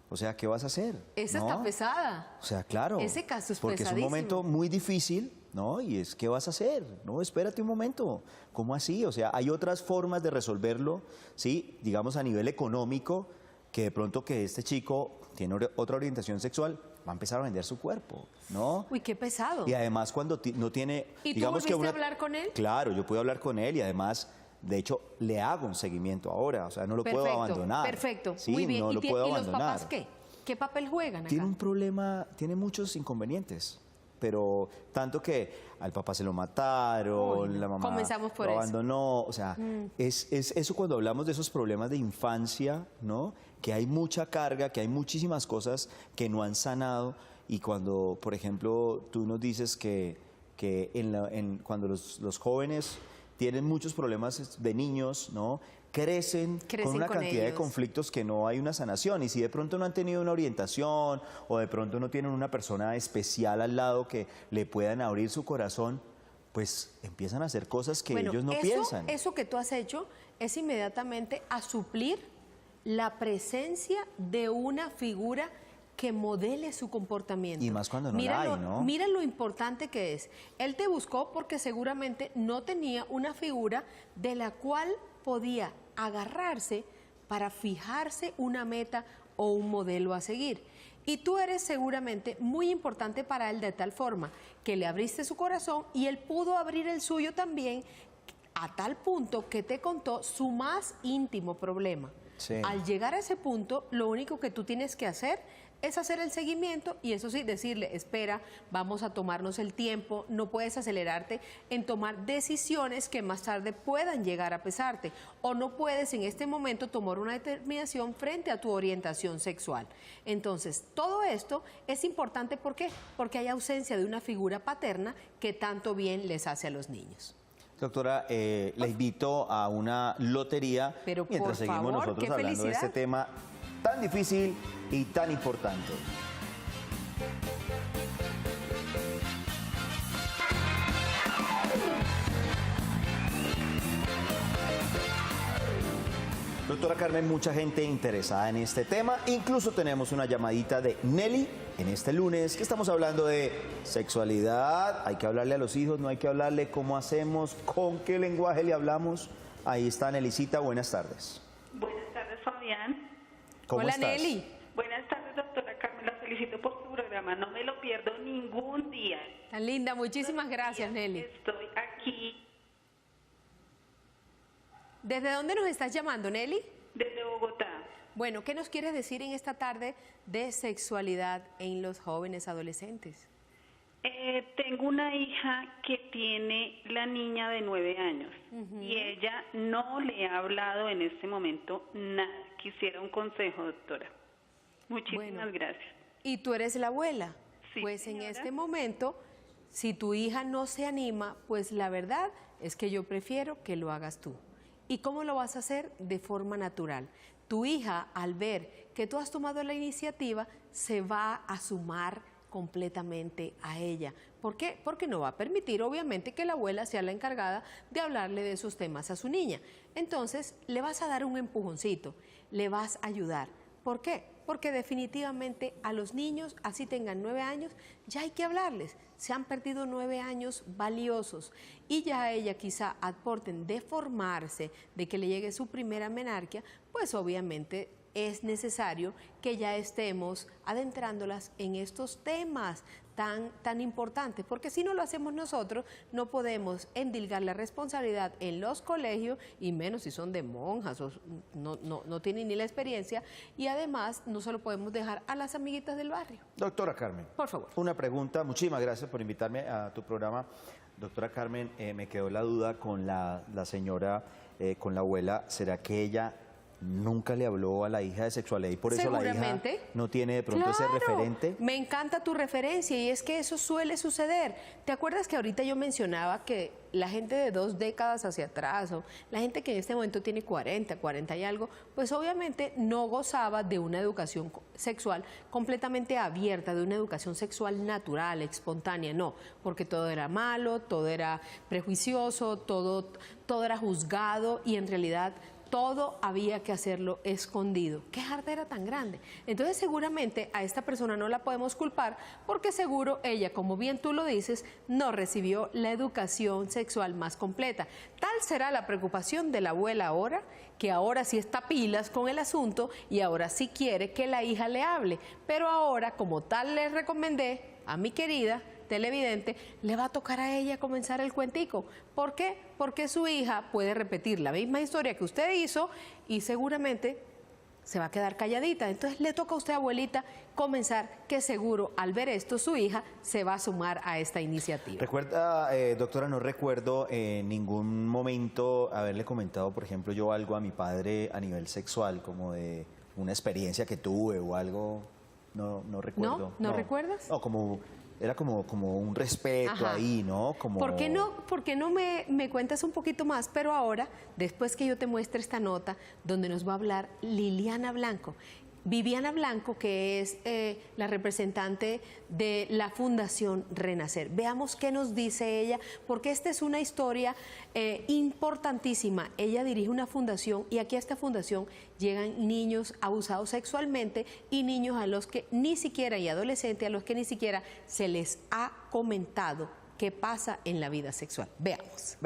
O sea, ¿qué vas a hacer? Esa ¿no? está pesada. O sea, claro. Ese caso es porque pesadísimo. es un momento muy difícil, ¿no? Y es, ¿qué vas a hacer? No, espérate un momento. ¿Cómo así? O sea, hay otras formas de resolverlo, ¿sí? Digamos a nivel económico, que de pronto que este chico tiene otra orientación sexual, va a empezar a vender su cuerpo, ¿no? Uy, qué pesado. Y además cuando no tiene... ¿Y digamos tú que volviste a hablar con él? Claro, yo pude hablar con él y además... De hecho, le hago un seguimiento ahora, o sea, no lo puedo abandonar. Perfecto, ¿sí? muy bien. No lo puedo ¿Y los abandonar. papás qué? ¿Qué papel juegan acá? Tiene un problema, tiene muchos inconvenientes, pero tanto que al papá se lo mataron, la mamá comenzamos por lo eso. abandonó, o sea, es eso cuando hablamos de esos problemas de infancia, ¿no? Que hay mucha carga, que hay muchísimas cosas que no han sanado y cuando, por ejemplo, tú nos dices que cuando los jóvenes tienen muchos problemas de niños, ¿no? Crecen con una cantidad de conflictos que no hay una sanación. Y si de pronto no han tenido una orientación o de pronto no tienen una persona especial al lado que le puedan abrir su corazón, pues empiezan a hacer cosas que ellos no piensan. Eso que tú has hecho es inmediatamente a suplir la presencia de una figura que modele su comportamiento. Y más cuando no la hay, ¿no? Mira lo importante que es. Él te buscó porque seguramente no tenía una figura de la cual podía agarrarse para fijarse una meta o un modelo a seguir. Y tú eres seguramente muy importante para él de tal forma que le abriste su corazón y él pudo abrir el suyo también a tal punto que te contó su más íntimo problema. Sí. Al llegar a ese punto, lo único que tú tienes que hacer es hacer el seguimiento y eso sí, decirle, espera, vamos a tomarnos el tiempo, no puedes acelerarte en tomar decisiones que más tarde puedan llegar a pesarte o no puedes en este momento tomar una determinación frente a tu orientación sexual. Entonces, todo esto es importante, ¿por qué? Porque hay ausencia de una figura paterna que tanto bien les hace a los niños. Doctora, la invito a una lotería. Pero mientras por seguimos favor, nosotros qué hablando de felicidad. este tema tan difícil y tan importante. Doctora Carmen, mucha gente interesada en este tema. Incluso tenemos una llamadita de Nelly en este lunes, que estamos hablando de sexualidad. Hay que hablarle a los hijos, no hay que hablarle, cómo hacemos, con qué lenguaje le hablamos. Ahí está Nelicita, buenas tardes. Buenas tardes, Fabián. ¿Cómo Hola, estás? Nelly. Buenas tardes, doctora Carmen. La felicito por su programa. No me lo pierdo ningún día. Tan linda, muchísimas gracias, Nelly. Estoy aquí ¿Desde dónde nos estás llamando, Nelly? desde Bogotá. Bueno, ¿qué nos quieres decir en esta tarde de sexualidad en los jóvenes adolescentes? Tengo una hija que tiene la niña de 9 años y ella no le ha hablado en este momento nada. Quisiera un consejo, doctora. Muchísimas gracias. ¿Y tú eres la abuela? Sí, pues señora. en este momento, si tu hija no se anima, pues la verdad es que yo prefiero que lo hagas tú. ¿Y cómo lo vas a hacer? De forma natural. Tu hija, al ver que tú has tomado la iniciativa, se va a sumar completamente a ella. ¿Por qué? Porque no va a permitir, obviamente, que la abuela sea la encargada de hablarle de esos temas a su niña. Entonces, le vas a dar un empujoncito, le vas a ayudar. ¿Por qué? Porque definitivamente a los niños, así tengan 9 años, ya hay que hablarles. Se han perdido 9 años valiosos y ya a ella quizá aporten de formarse, de que le llegue su primera menarquia, pues obviamente es necesario que ya estemos adentrándolas en estos temas tan importantes, porque si no lo hacemos nosotros, no podemos endilgar la responsabilidad en los colegios, y menos si son de monjas o no tienen ni la experiencia, y además no se lo podemos dejar a las amiguitas del barrio. Doctora Carmen, Por favor. una pregunta. Muchísimas gracias por invitarme a tu programa. Doctora Carmen, me quedó la duda con la señora, con la abuela. ¿Será que ella nunca le habló a la hija de sexualidad y por eso la hija Seguramente. no tiene de pronto ese referente? Me encanta tu referencia y es que eso suele suceder. ¿Te acuerdas que ahorita yo mencionaba que la gente de 2 décadas hacia atrás o la gente que en este momento tiene 40 y algo, pues obviamente no gozaba de una educación sexual completamente abierta, de una educación sexual natural, espontánea? No, porque todo era malo, todo era prejuicioso, todo era juzgado y en realidad todo había que hacerlo escondido. ¿Qué jartera tan grande? Entonces seguramente a esta persona no la podemos culpar porque seguro ella, como bien tú lo dices, no recibió la educación sexual más completa. Tal será la preocupación de la abuela ahora, que ahora sí está pilas con el asunto y ahora sí quiere que la hija le hable. Pero ahora, como tal le recomendé a mi querida televidente, le va a tocar a ella comenzar el cuentico. ¿Por qué? Porque su hija puede repetir la misma historia que usted hizo y seguramente se va a quedar calladita. Entonces le toca a usted, abuelita, comenzar, que seguro al ver esto su hija se va a sumar a esta iniciativa. Recuerda, doctora, no recuerdo en ningún momento haberle comentado, por ejemplo, yo algo a mi padre a nivel sexual, como de una experiencia que tuve o algo. No recuerdo. ¿No recuerdas? No, era como un respeto. Ajá. Ahí, ¿no? Como... ¿Por qué no me cuentas un poquito más? Pero ahora, después que yo te muestre esta nota, donde nos va a hablar Liliana Blanco. Viviana Blanco, que es la representante de la Fundación Renacer. Veamos qué nos dice ella, porque esta es una historia importantísima. Ella dirige una fundación y aquí a esta fundación llegan niños abusados sexualmente y niños a los que ni siquiera, y adolescentes a los que ni siquiera se les ha comentado qué pasa en la vida sexual. Veamos.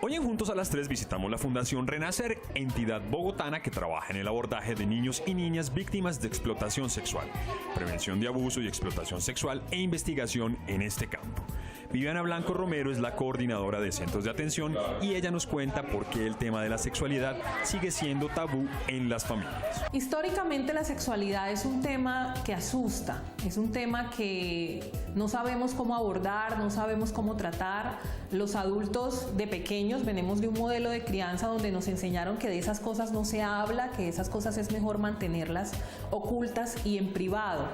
Hoy en Juntos a las 3 visitamos la Fundación Renacer, entidad bogotana que trabaja en el abordaje de niños y niñas víctimas de explotación sexual, prevención de abuso y explotación sexual e investigación en este campo. Viviana Blanco Romero es la coordinadora de centros de atención y ella nos cuenta por qué el tema de la sexualidad sigue siendo tabú en las familias. Históricamente la sexualidad es un tema que asusta, es un tema que no sabemos cómo abordar, no sabemos cómo tratar. Los adultos de pequeños venimos de un modelo de crianza donde nos enseñaron que de esas cosas no se habla, que esas cosas es mejor mantenerlas ocultas y en privado.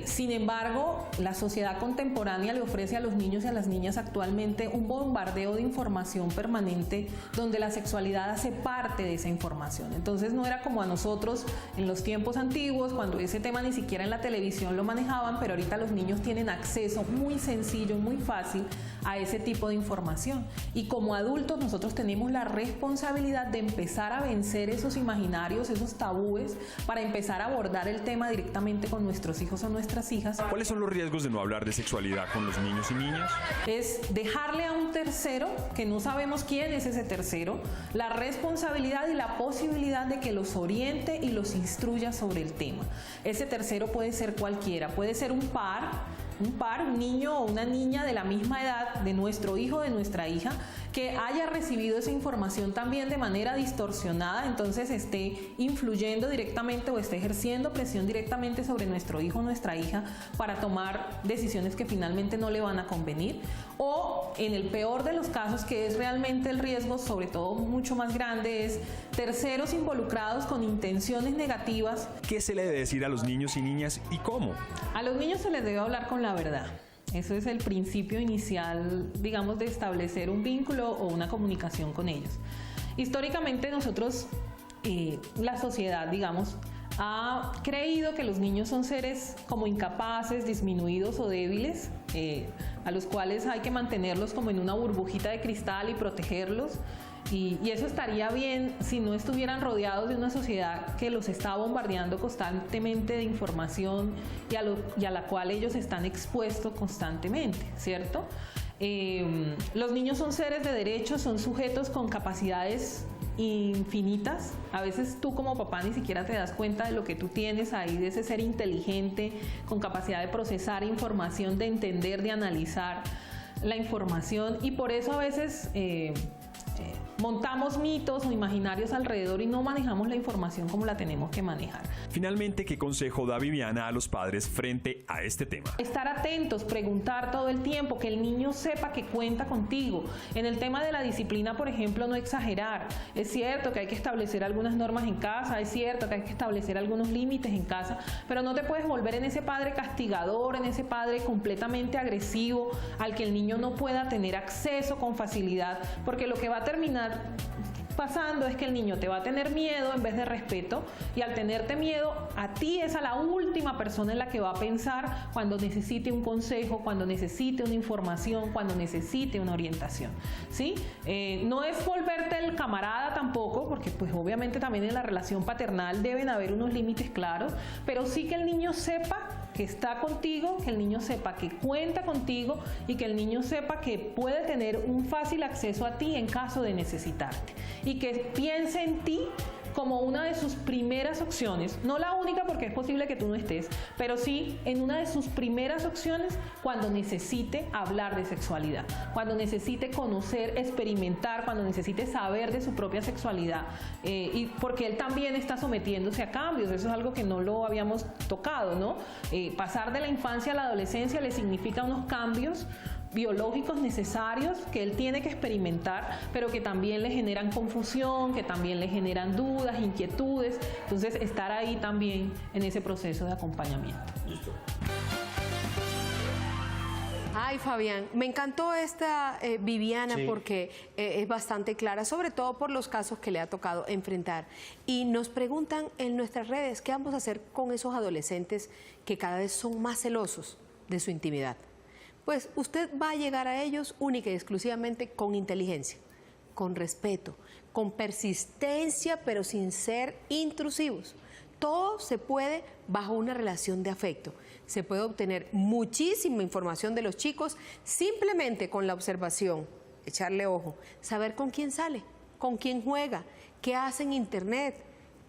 Sin embargo, la sociedad contemporánea le ofrece a los niños y a las niñas actualmente un bombardeo de información permanente donde la sexualidad hace parte de esa información. Entonces no era como a nosotros en los tiempos antiguos, cuando ese tema ni siquiera en la televisión lo manejaban, pero ahorita los niños tienen acceso muy sencillo, muy fácil a ese tipo de información. Y como adultos nosotros tenemos la responsabilidad de empezar a vencer esos imaginarios, esos tabúes, para empezar a abordar el tema directamente con nuestros hijos hijos o nuestras hijas. ¿Cuáles son los riesgos de no hablar de sexualidad con los niños y niñas? Es dejarle a un tercero, que no sabemos quién es ese tercero, la responsabilidad y la posibilidad de que los oriente y los instruya sobre el tema. Ese tercero puede ser cualquiera, puede ser un niño o una niña de la misma edad de nuestro hijo o de nuestra hija, que haya recibido esa información también de manera distorsionada, entonces esté influyendo directamente o esté ejerciendo presión directamente sobre nuestro hijo o nuestra hija para tomar decisiones que finalmente no le van a convenir, o en el peor de los casos, que es realmente el riesgo, sobre todo mucho más grande, es terceros involucrados con intenciones negativas. ¿Qué se le debe decir a los niños y niñas y cómo? A los niños se les debe hablar con la verdad. Eso es el principio inicial, digamos, de establecer un vínculo o una comunicación con ellos. Históricamente nosotros, la sociedad, digamos, ha creído que los niños son seres como incapaces, disminuidos o débiles, a los cuales hay que mantenerlos como en una burbujita de cristal y protegerlos. Y eso estaría bien si no estuvieran rodeados de una sociedad que los está bombardeando constantemente de información y a la cual ellos están expuestos constantemente, ¿cierto? Los niños son seres de derechos, son sujetos con capacidades infinitas. A veces tú como papá ni siquiera te das cuenta de lo que tú tienes ahí, de ese ser inteligente, con capacidad de procesar información, de entender, de analizar la información, y por eso a veces montamos mitos o imaginarios alrededor y no manejamos la información como la tenemos que manejar. Finalmente, ¿qué consejo da Viviana a los padres frente a este tema? Estar atentos, preguntar todo el tiempo, que el niño sepa que cuenta contigo. En el tema de la disciplina, por ejemplo, no exagerar. Es cierto que hay que establecer algunas normas en casa, es cierto que hay que establecer algunos límites en casa, pero no te puedes volver en ese padre castigador, en ese padre completamente agresivo, al que el niño no pueda tener acceso con facilidad, porque lo que va a terminar pasando es que el niño te va a tener miedo en vez de respeto, y al tenerte miedo a ti es a la última persona en la que va a pensar cuando necesite un consejo, cuando necesite una información, cuando necesite una orientación, ¿sí? No es volverte el camarada tampoco, porque pues obviamente también en la relación paternal deben haber unos límites claros, pero sí que el niño sepa que está contigo, que el niño sepa que cuenta contigo y que el niño sepa que puede tener un fácil acceso a ti en caso de necesitarte, y que piense en ti como una de sus primeras opciones, no la única porque es posible que tú no estés, pero sí en una de sus primeras opciones cuando necesite hablar de sexualidad, cuando necesite conocer, experimentar, cuando necesite saber de su propia sexualidad, y porque él también está sometiéndose a cambios. Eso es algo que no lo habíamos tocado, ¿no? Pasar de la infancia a la adolescencia le significa unos cambios biológicos necesarios que él tiene que experimentar, pero que también le generan confusión, que también le generan dudas, inquietudes. Entonces, estar ahí también en ese proceso de acompañamiento. Listo. Ay, Fabián, me encantó esta Viviana, sí, porque es bastante clara, sobre todo por los casos que le ha tocado enfrentar. Y nos preguntan en nuestras redes, ¿qué vamos a hacer con esos adolescentes que cada vez son más celosos de su intimidad? Pues usted va a llegar a ellos única y exclusivamente con inteligencia, con respeto, con persistencia, pero sin ser intrusivos. Todo se puede bajo una relación de afecto. Se puede obtener muchísima información de los chicos simplemente con la observación, echarle ojo, saber con quién sale, con quién juega, qué hace en internet,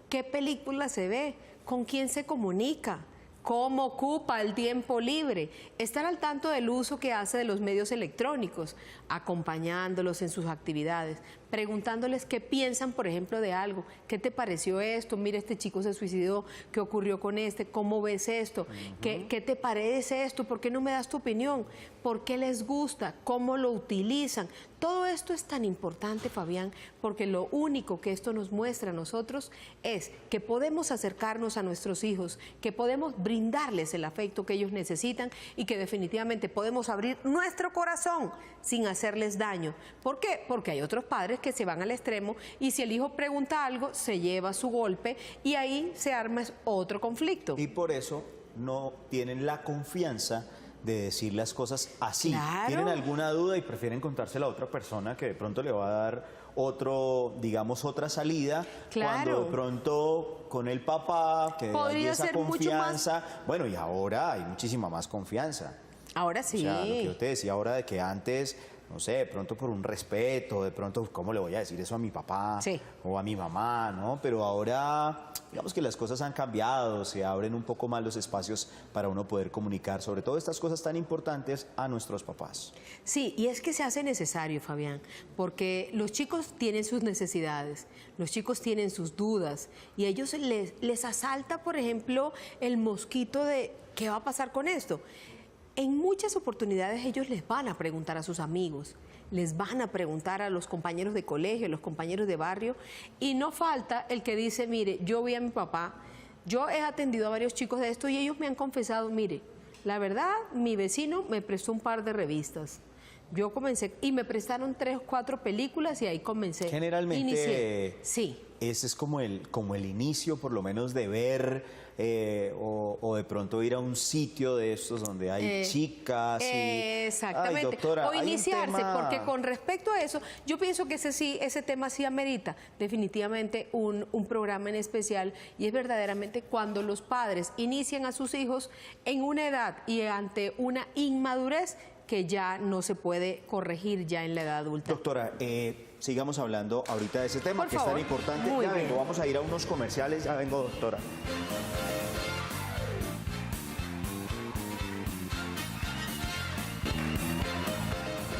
qué película se ve, con quién se comunica, cómo ocupa el tiempo libre, estar al tanto del uso que hace de los medios electrónicos, acompañándolos en sus actividades, preguntándoles qué piensan, por ejemplo, de algo. ¿Qué te pareció esto? Mira, este chico se suicidó, ¿qué ocurrió con este? ¿Cómo ves esto? ¿Qué te parece esto? ¿Por qué no me das tu opinión? ¿Por qué les gusta? ¿Cómo lo utilizan? Todo esto es tan importante, Fabián, porque lo único que esto nos muestra a nosotros es que podemos acercarnos a nuestros hijos, que podemos brindarles el afecto que ellos necesitan y que definitivamente podemos abrir nuestro corazón sin hacerles daño. ¿Por qué? Porque hay otros padres que se van al extremo y si el hijo pregunta algo, se lleva su golpe y ahí se arma otro conflicto. Y por eso no tienen la confianza de decir las cosas así. Claro. Tienen alguna duda y prefieren contársela a otra persona que de pronto le va a dar digamos, otra salida, Claro. cuando de pronto con el papá, que hay Podría esa ser mucho confianza, bueno, y ahora hay muchísima más confianza. Ahora O sí. sea, lo que yo te decía ahora de que antes, no sé, de pronto por un respeto, de pronto, ¿cómo le voy a decir eso a mi papá Sí. o a mi mamá, no? Pero ahora, digamos que las cosas han cambiado, se abren un poco más los espacios para uno poder comunicar sobre todo estas cosas tan importantes a nuestros papás. Sí, y es que se hace necesario, Fabián, porque los chicos tienen sus necesidades, los chicos tienen sus dudas y a ellos les asalta, por ejemplo, el mosquito de ¿qué va a pasar con esto? En muchas oportunidades ellos les van a preguntar a sus amigos, les van a preguntar a los compañeros de colegio, a los compañeros de barrio, y no falta el que dice, mire, yo vi a mi papá, yo he atendido a varios chicos de esto y ellos me han confesado, mire, la verdad, mi vecino me prestó un par de revistas. Yo comencé, y me prestaron 3 o 4 películas y ahí comencé. Generalmente, Inicié. Sí. ese es como el inicio, por lo menos, de ver o de pronto ir a un sitio de estos donde hay chicas. Exactamente. Ay, doctora, o hay un iniciarse, tema- porque con respecto a eso, yo pienso que ese tema sí amerita definitivamente un programa en especial, y es verdaderamente cuando los padres inician a sus hijos en una edad y ante una inmadurez que ya no se puede corregir ya en la edad adulta. Doctora, sigamos hablando ahorita de ese tema Por que es favor. tan importante. Muy Ya bien. vengo, vamos a ir a unos comerciales, ya vengo, doctora.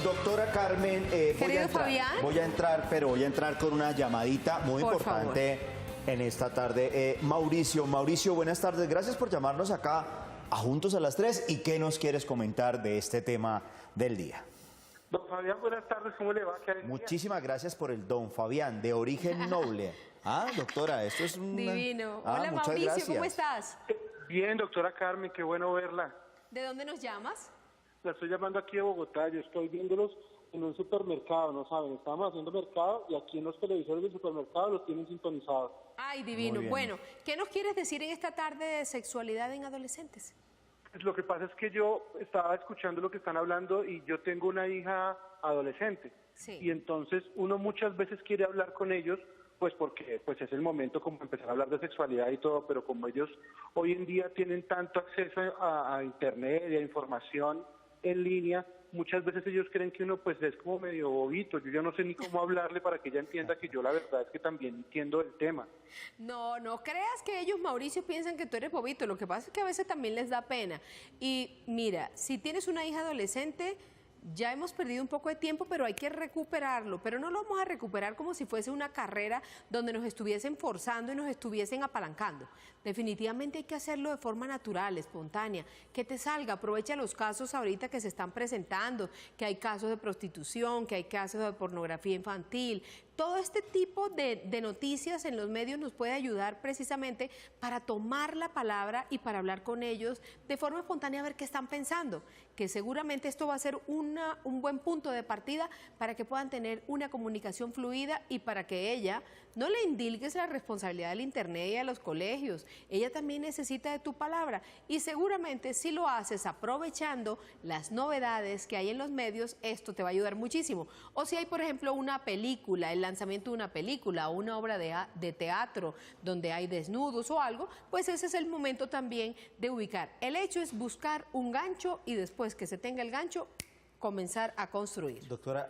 Doctora Carmen, Querido Fabián. voy a entrar con una llamadita muy Por importante en esta tarde. Mauricio, buenas tardes, gracias por llamarnos acá a Juntos a las 3. ¿Y qué nos quieres comentar de este tema del día? Don Fabián, buenas tardes, ¿cómo le va? ¿Qué alegría? Muchísimas gracias por el don, Fabián, de origen noble. Ah, doctora, esto es un... Divino. Ah, Hola muchas Mauricio, gracias. ¿cómo estás? Bien, doctora Carmen, qué bueno verla. ¿De dónde nos llamas? La estoy llamando aquí de Bogotá, yo estoy viéndolos en un supermercado, ¿no saben? Estábamos haciendo mercado y aquí en los televisores del supermercado los tienen sintonizados. Ay, divino. Muy bien. Bueno, ¿qué nos quieres decir en esta tarde de sexualidad en adolescentes? Lo que pasa es que yo estaba escuchando lo que están hablando y yo tengo una hija adolescente. Sí. Y entonces uno muchas veces quiere hablar con ellos, pues porque pues es el momento como empezar a hablar de sexualidad y todo, pero como ellos hoy en día tienen tanto acceso a internet y a información en línea, muchas veces ellos creen que uno pues es como medio bobito. Yo ya no sé ni cómo hablarle para que ella entienda que yo la verdad es que también entiendo el tema. No, no creas que ellos, Mauricio, piensan que tú eres bobito. Lo que pasa es que a veces también les da pena. Y mira, si tienes una hija adolescente, ya hemos perdido un poco de tiempo, pero hay que recuperarlo. Pero no lo vamos a recuperar como si fuese una carrera donde nos estuviesen forzando y nos estuviesen apalancando. Definitivamente hay que hacerlo de forma natural, espontánea, que te salga. Aprovecha los casos ahorita que se están presentando, que hay casos de prostitución, que hay casos de pornografía infantil. Todo este tipo de noticias en los medios nos puede ayudar precisamente para tomar la palabra y para hablar con ellos de forma espontánea a ver qué están pensando, que seguramente esto va a ser un buen punto de partida para que puedan tener una comunicación fluida y para que ella no le indilgues la responsabilidad del internet y a los colegios. Ella también necesita de tu palabra y seguramente si lo haces aprovechando las novedades que hay en los medios, esto te va a ayudar muchísimo. O si hay, por ejemplo, una película, el lanzamiento de una película o una obra de teatro donde hay desnudos o algo, pues ese es el momento también de ubicar. El hecho es buscar un gancho y después que se tenga el gancho, comenzar a construir. Doctora,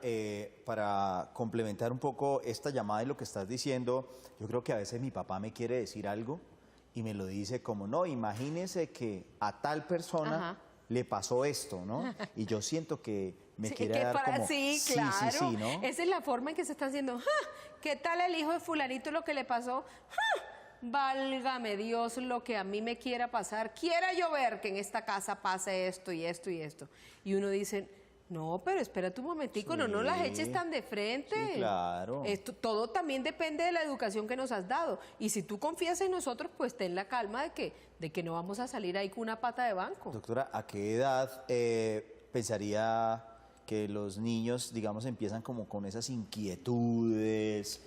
para complementar un poco esta llamada y lo que estás diciendo, yo creo que a veces mi papá me quiere decir algo y me lo dice como, no, imagínese que a tal persona Ajá. le pasó esto, ¿no? Y yo siento que me Sí, quiere que dar para- como... sí, claro. sí, ¿no? Esa es la forma en que se está haciendo. ¡Ja! ¿Qué tal el hijo de fulanito lo que le pasó? ¡Ja! Válgame Dios lo que a mí me quiera pasar. Quiera yo ver que en esta casa pase esto y esto y esto. Y uno dice, no, pero espérate un momentico, Sí. no las eches tan de frente. Sí, claro. Esto, todo también depende de la educación que nos has dado. Y si tú confías en nosotros, pues ten la calma de que no vamos a salir ahí con una pata de banco. Doctora, ¿a qué edad pensaría que los niños, digamos, empiezan como con esas inquietudes?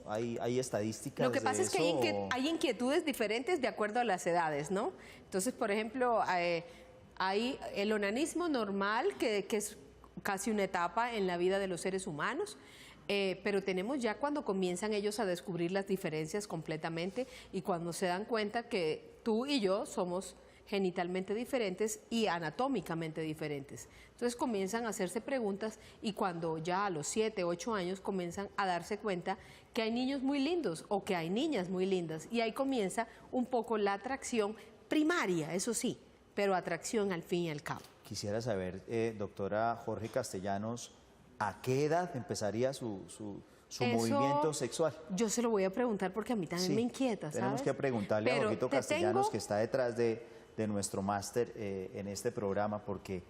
¿Hay estadísticas Lo que de pasa es que eso? hay inquietudes diferentes de acuerdo a las edades, ¿no? Entonces, por ejemplo, hay el onanismo normal, que es casi una etapa en la vida de los seres humanos. Pero tenemos ya cuando comienzan ellos a descubrir las diferencias completamente y cuando se dan cuenta que tú y yo somos genitalmente diferentes y anatómicamente diferentes. Entonces comienzan a hacerse preguntas y cuando ya a los 7, 8 años comienzan a darse cuenta que hay niños muy lindos o que hay niñas muy lindas y ahí comienza un poco la atracción primaria, eso sí, pero atracción al fin y al cabo. Quisiera saber, doctora Jorge Castellanos, ¿a qué edad empezaría su movimiento sexual? Yo se lo voy a preguntar porque a mí también me inquieta, ¿sabes? Tenemos que preguntarle a Jorgito Castellanos, que está detrás de nuestro máster en este programa, porque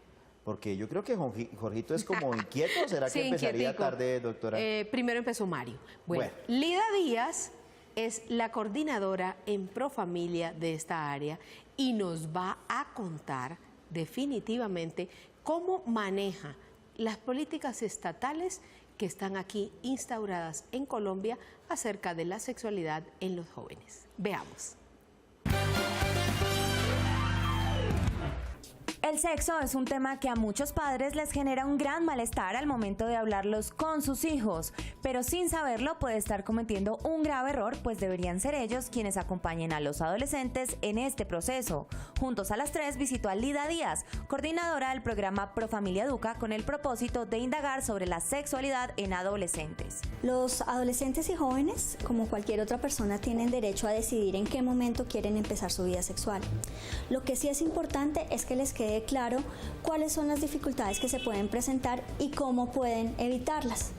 yo creo que Jorgito es como inquieto. ¿Será que empezaría tarde, doctora? Primero empezó Mario. Bueno, Lida Díaz es la coordinadora en Profamilia de esta área y nos va a contar definitivamente cómo maneja las políticas estatales que están aquí instauradas en Colombia acerca de la sexualidad en los jóvenes. Veamos. El sexo es un tema que a muchos padres les genera un gran malestar al momento de hablarlos con sus hijos, pero sin saberlo puede estar cometiendo un grave error, pues deberían ser ellos quienes acompañen a los adolescentes en este proceso. Juntos a las 3 visitó a Lida Díaz, coordinadora del programa Profamilia Educa, con el propósito de indagar sobre la sexualidad en adolescentes. Los adolescentes y jóvenes, como cualquier otra persona, tienen derecho a decidir en qué momento quieren empezar su vida sexual. Lo que sí es importante es que les quede claro cuáles son las dificultades que se pueden presentar y cómo pueden evitarlas.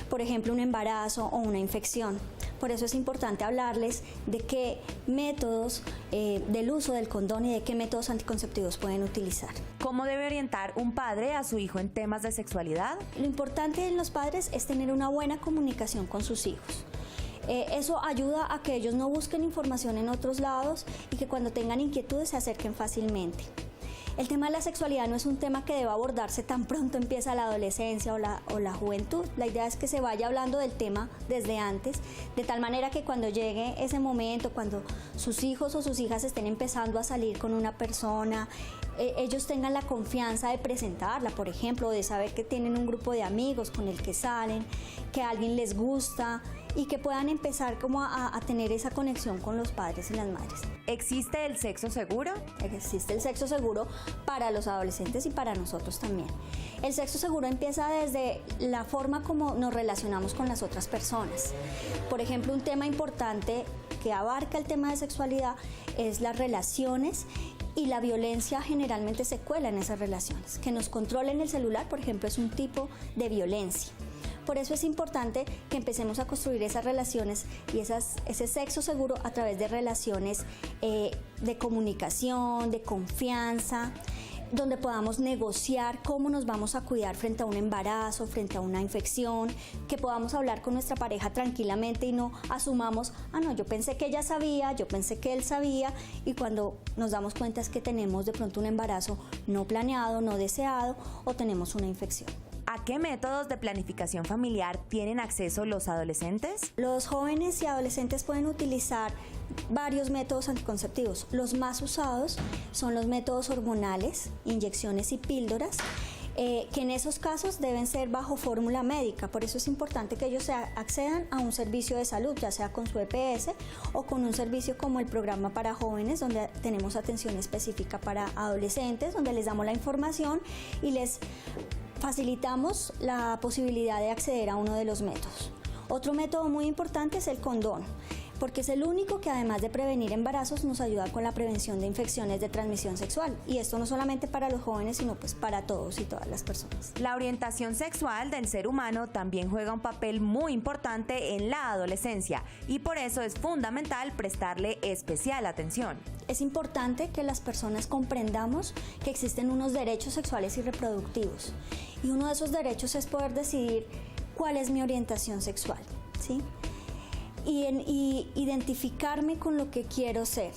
Por ejemplo, un embarazo o una infección. Por eso es importante hablarles de qué métodos del uso del condón y de qué métodos anticonceptivos pueden utilizar. ¿Cómo debe orientar un padre a su hijo en temas de sexualidad? Lo importante en los padres es tener una buena comunicación con sus hijos. Eso ayuda a que ellos no busquen información en otros lados y que cuando tengan inquietudes se acerquen fácilmente. El tema de la sexualidad no es un tema que deba abordarse tan pronto empieza la adolescencia o la juventud. La idea es que se vaya hablando del tema desde antes, de tal manera que cuando llegue ese momento, cuando sus hijos o sus hijas estén empezando a salir con una persona, ellos tengan la confianza de presentarla, por ejemplo, de saber que tienen un grupo de amigos con el que salen, que a alguien les gusta y que puedan empezar como a tener esa conexión con los padres y las madres. ¿Existe el sexo seguro? Existe el sexo seguro para los adolescentes y para nosotros también. El sexo seguro empieza desde la forma como nos relacionamos con las otras personas. Por ejemplo, un tema importante que abarca el tema de sexualidad es las relaciones y la violencia generalmente se cuela en esas relaciones. Que nos controlen el celular, por ejemplo, es un tipo de violencia. Por eso es importante que empecemos a construir esas relaciones y ese sexo seguro a través de relaciones de comunicación, de confianza, donde podamos negociar cómo nos vamos a cuidar frente a un embarazo, frente a una infección, que podamos hablar con nuestra pareja tranquilamente y no asumamos, no, yo pensé que ella sabía, yo pensé que él sabía, y cuando nos damos cuenta es que tenemos de pronto un embarazo no planeado, no deseado, o tenemos una infección. ¿A qué métodos de planificación familiar tienen acceso los adolescentes? Los jóvenes y adolescentes pueden utilizar varios métodos anticonceptivos. Los más usados son los métodos hormonales, inyecciones y píldoras, que en esos casos deben ser bajo fórmula médica. Por eso es importante que ellos accedan a un servicio de salud, ya sea con su EPS o con un servicio como el programa para jóvenes, donde tenemos atención específica para adolescentes, donde les damos la información y les facilitamos la posibilidad de acceder a uno de los métodos. Otro método muy importante es el condón, porque es el único que además de prevenir embarazos nos ayuda con la prevención de infecciones de transmisión sexual. Y esto no solamente para los jóvenes, sino pues para todos y todas las personas. La orientación sexual del ser humano también juega un papel muy importante en la adolescencia y por eso es fundamental prestarle especial atención. Es importante que las personas comprendamos que existen unos derechos sexuales y reproductivos. Y uno de esos derechos es poder decidir cuál es mi orientación sexual, ¿sí? Y identificarme con lo que quiero ser.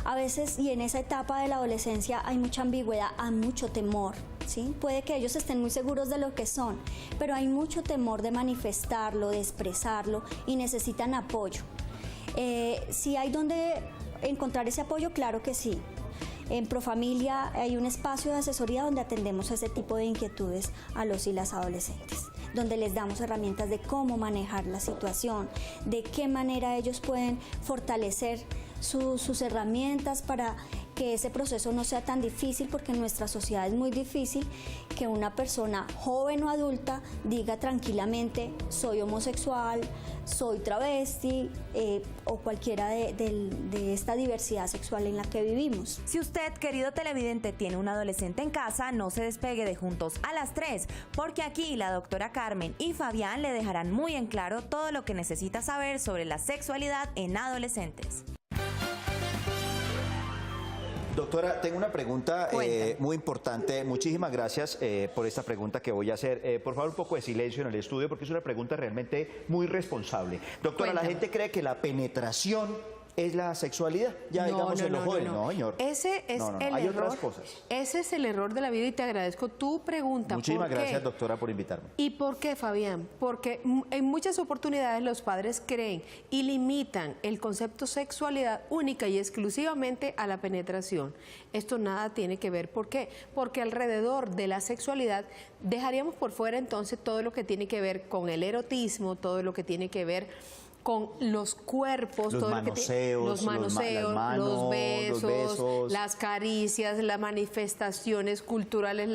A veces, y en esa etapa de la adolescencia, hay mucha ambigüedad, hay mucho temor, ¿sí? Puede que ellos estén muy seguros de lo que son, pero hay mucho temor de manifestarlo, de expresarlo, y necesitan apoyo. Si hay donde encontrar ese apoyo, claro que sí. En Profamilia hay un espacio de asesoría donde atendemos ese tipo de inquietudes a los y las adolescentes. donde les damos herramientas de cómo manejar la situación, de qué manera ellos pueden fortalecer sus herramientas para que ese proceso no sea tan difícil, porque en nuestra sociedad es muy difícil que una persona joven o adulta diga tranquilamente soy homosexual, soy travesti o cualquiera de esta diversidad sexual en la que vivimos. Si usted, querido televidente, tiene un adolescente en casa, no se despegue de Juntos a las 3, porque aquí la doctora Carmen y Fabián le dejarán muy en claro todo lo que necesita saber sobre la sexualidad en adolescentes. Doctora, tengo una pregunta muy importante. Muchísimas gracias por esta pregunta que voy a hacer. Por favor, un poco de silencio en el estudio porque es una pregunta realmente muy responsable. Doctora, la gente cree que la penetración es la sexualidad. Ya digamos el ojo del no, señor. Ese es el hay error. otras cosas. Ese es el error de la vida y te agradezco tu pregunta. Muchísimas gracias, doctora, por invitarme. ¿Y por qué, Fabián? Porque en muchas oportunidades los padres creen y limitan el concepto sexualidad única y exclusivamente a la penetración. Esto nada tiene que ver. ¿Por qué? Porque alrededor de la sexualidad dejaríamos por fuera entonces todo lo que tiene que ver con el erotismo, todo lo que tiene que ver con los cuerpos, los todo manoseos, los manoseos, los besos, las caricias, las manifestaciones culturales,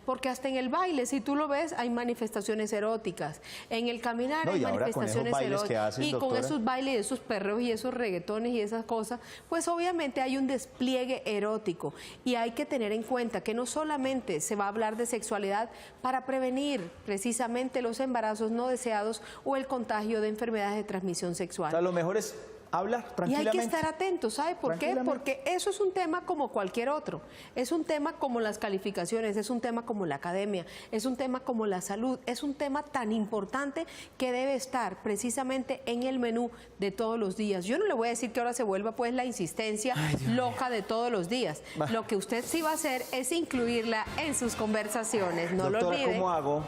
porque hasta en el baile, si tú lo ves, hay manifestaciones eróticas. En el caminar hay manifestaciones eróticas. Y con esos bailes, esos perreos y esos reggaetones y esas cosas, pues obviamente hay un despliegue erótico. Y hay que tener en cuenta que no solamente se va a hablar de sexualidad para prevenir precisamente los embarazos no deseados o el contagio de enfermedades de transmisión sexual. O sea, lo mejor es hablar tranquilamente. Y hay que estar atentos, ¿sabe por qué? Porque eso es un tema como cualquier otro. Es un tema como las calificaciones, es un tema como la academia, es un tema como la salud, es un tema tan importante que debe estar precisamente en el menú de todos los días. Yo no le voy a decir que ahora se vuelva pues la insistencia loca de todos los días. Lo que usted sí va a hacer es incluirla en sus conversaciones, no lo olvide. ¿Cómo hago?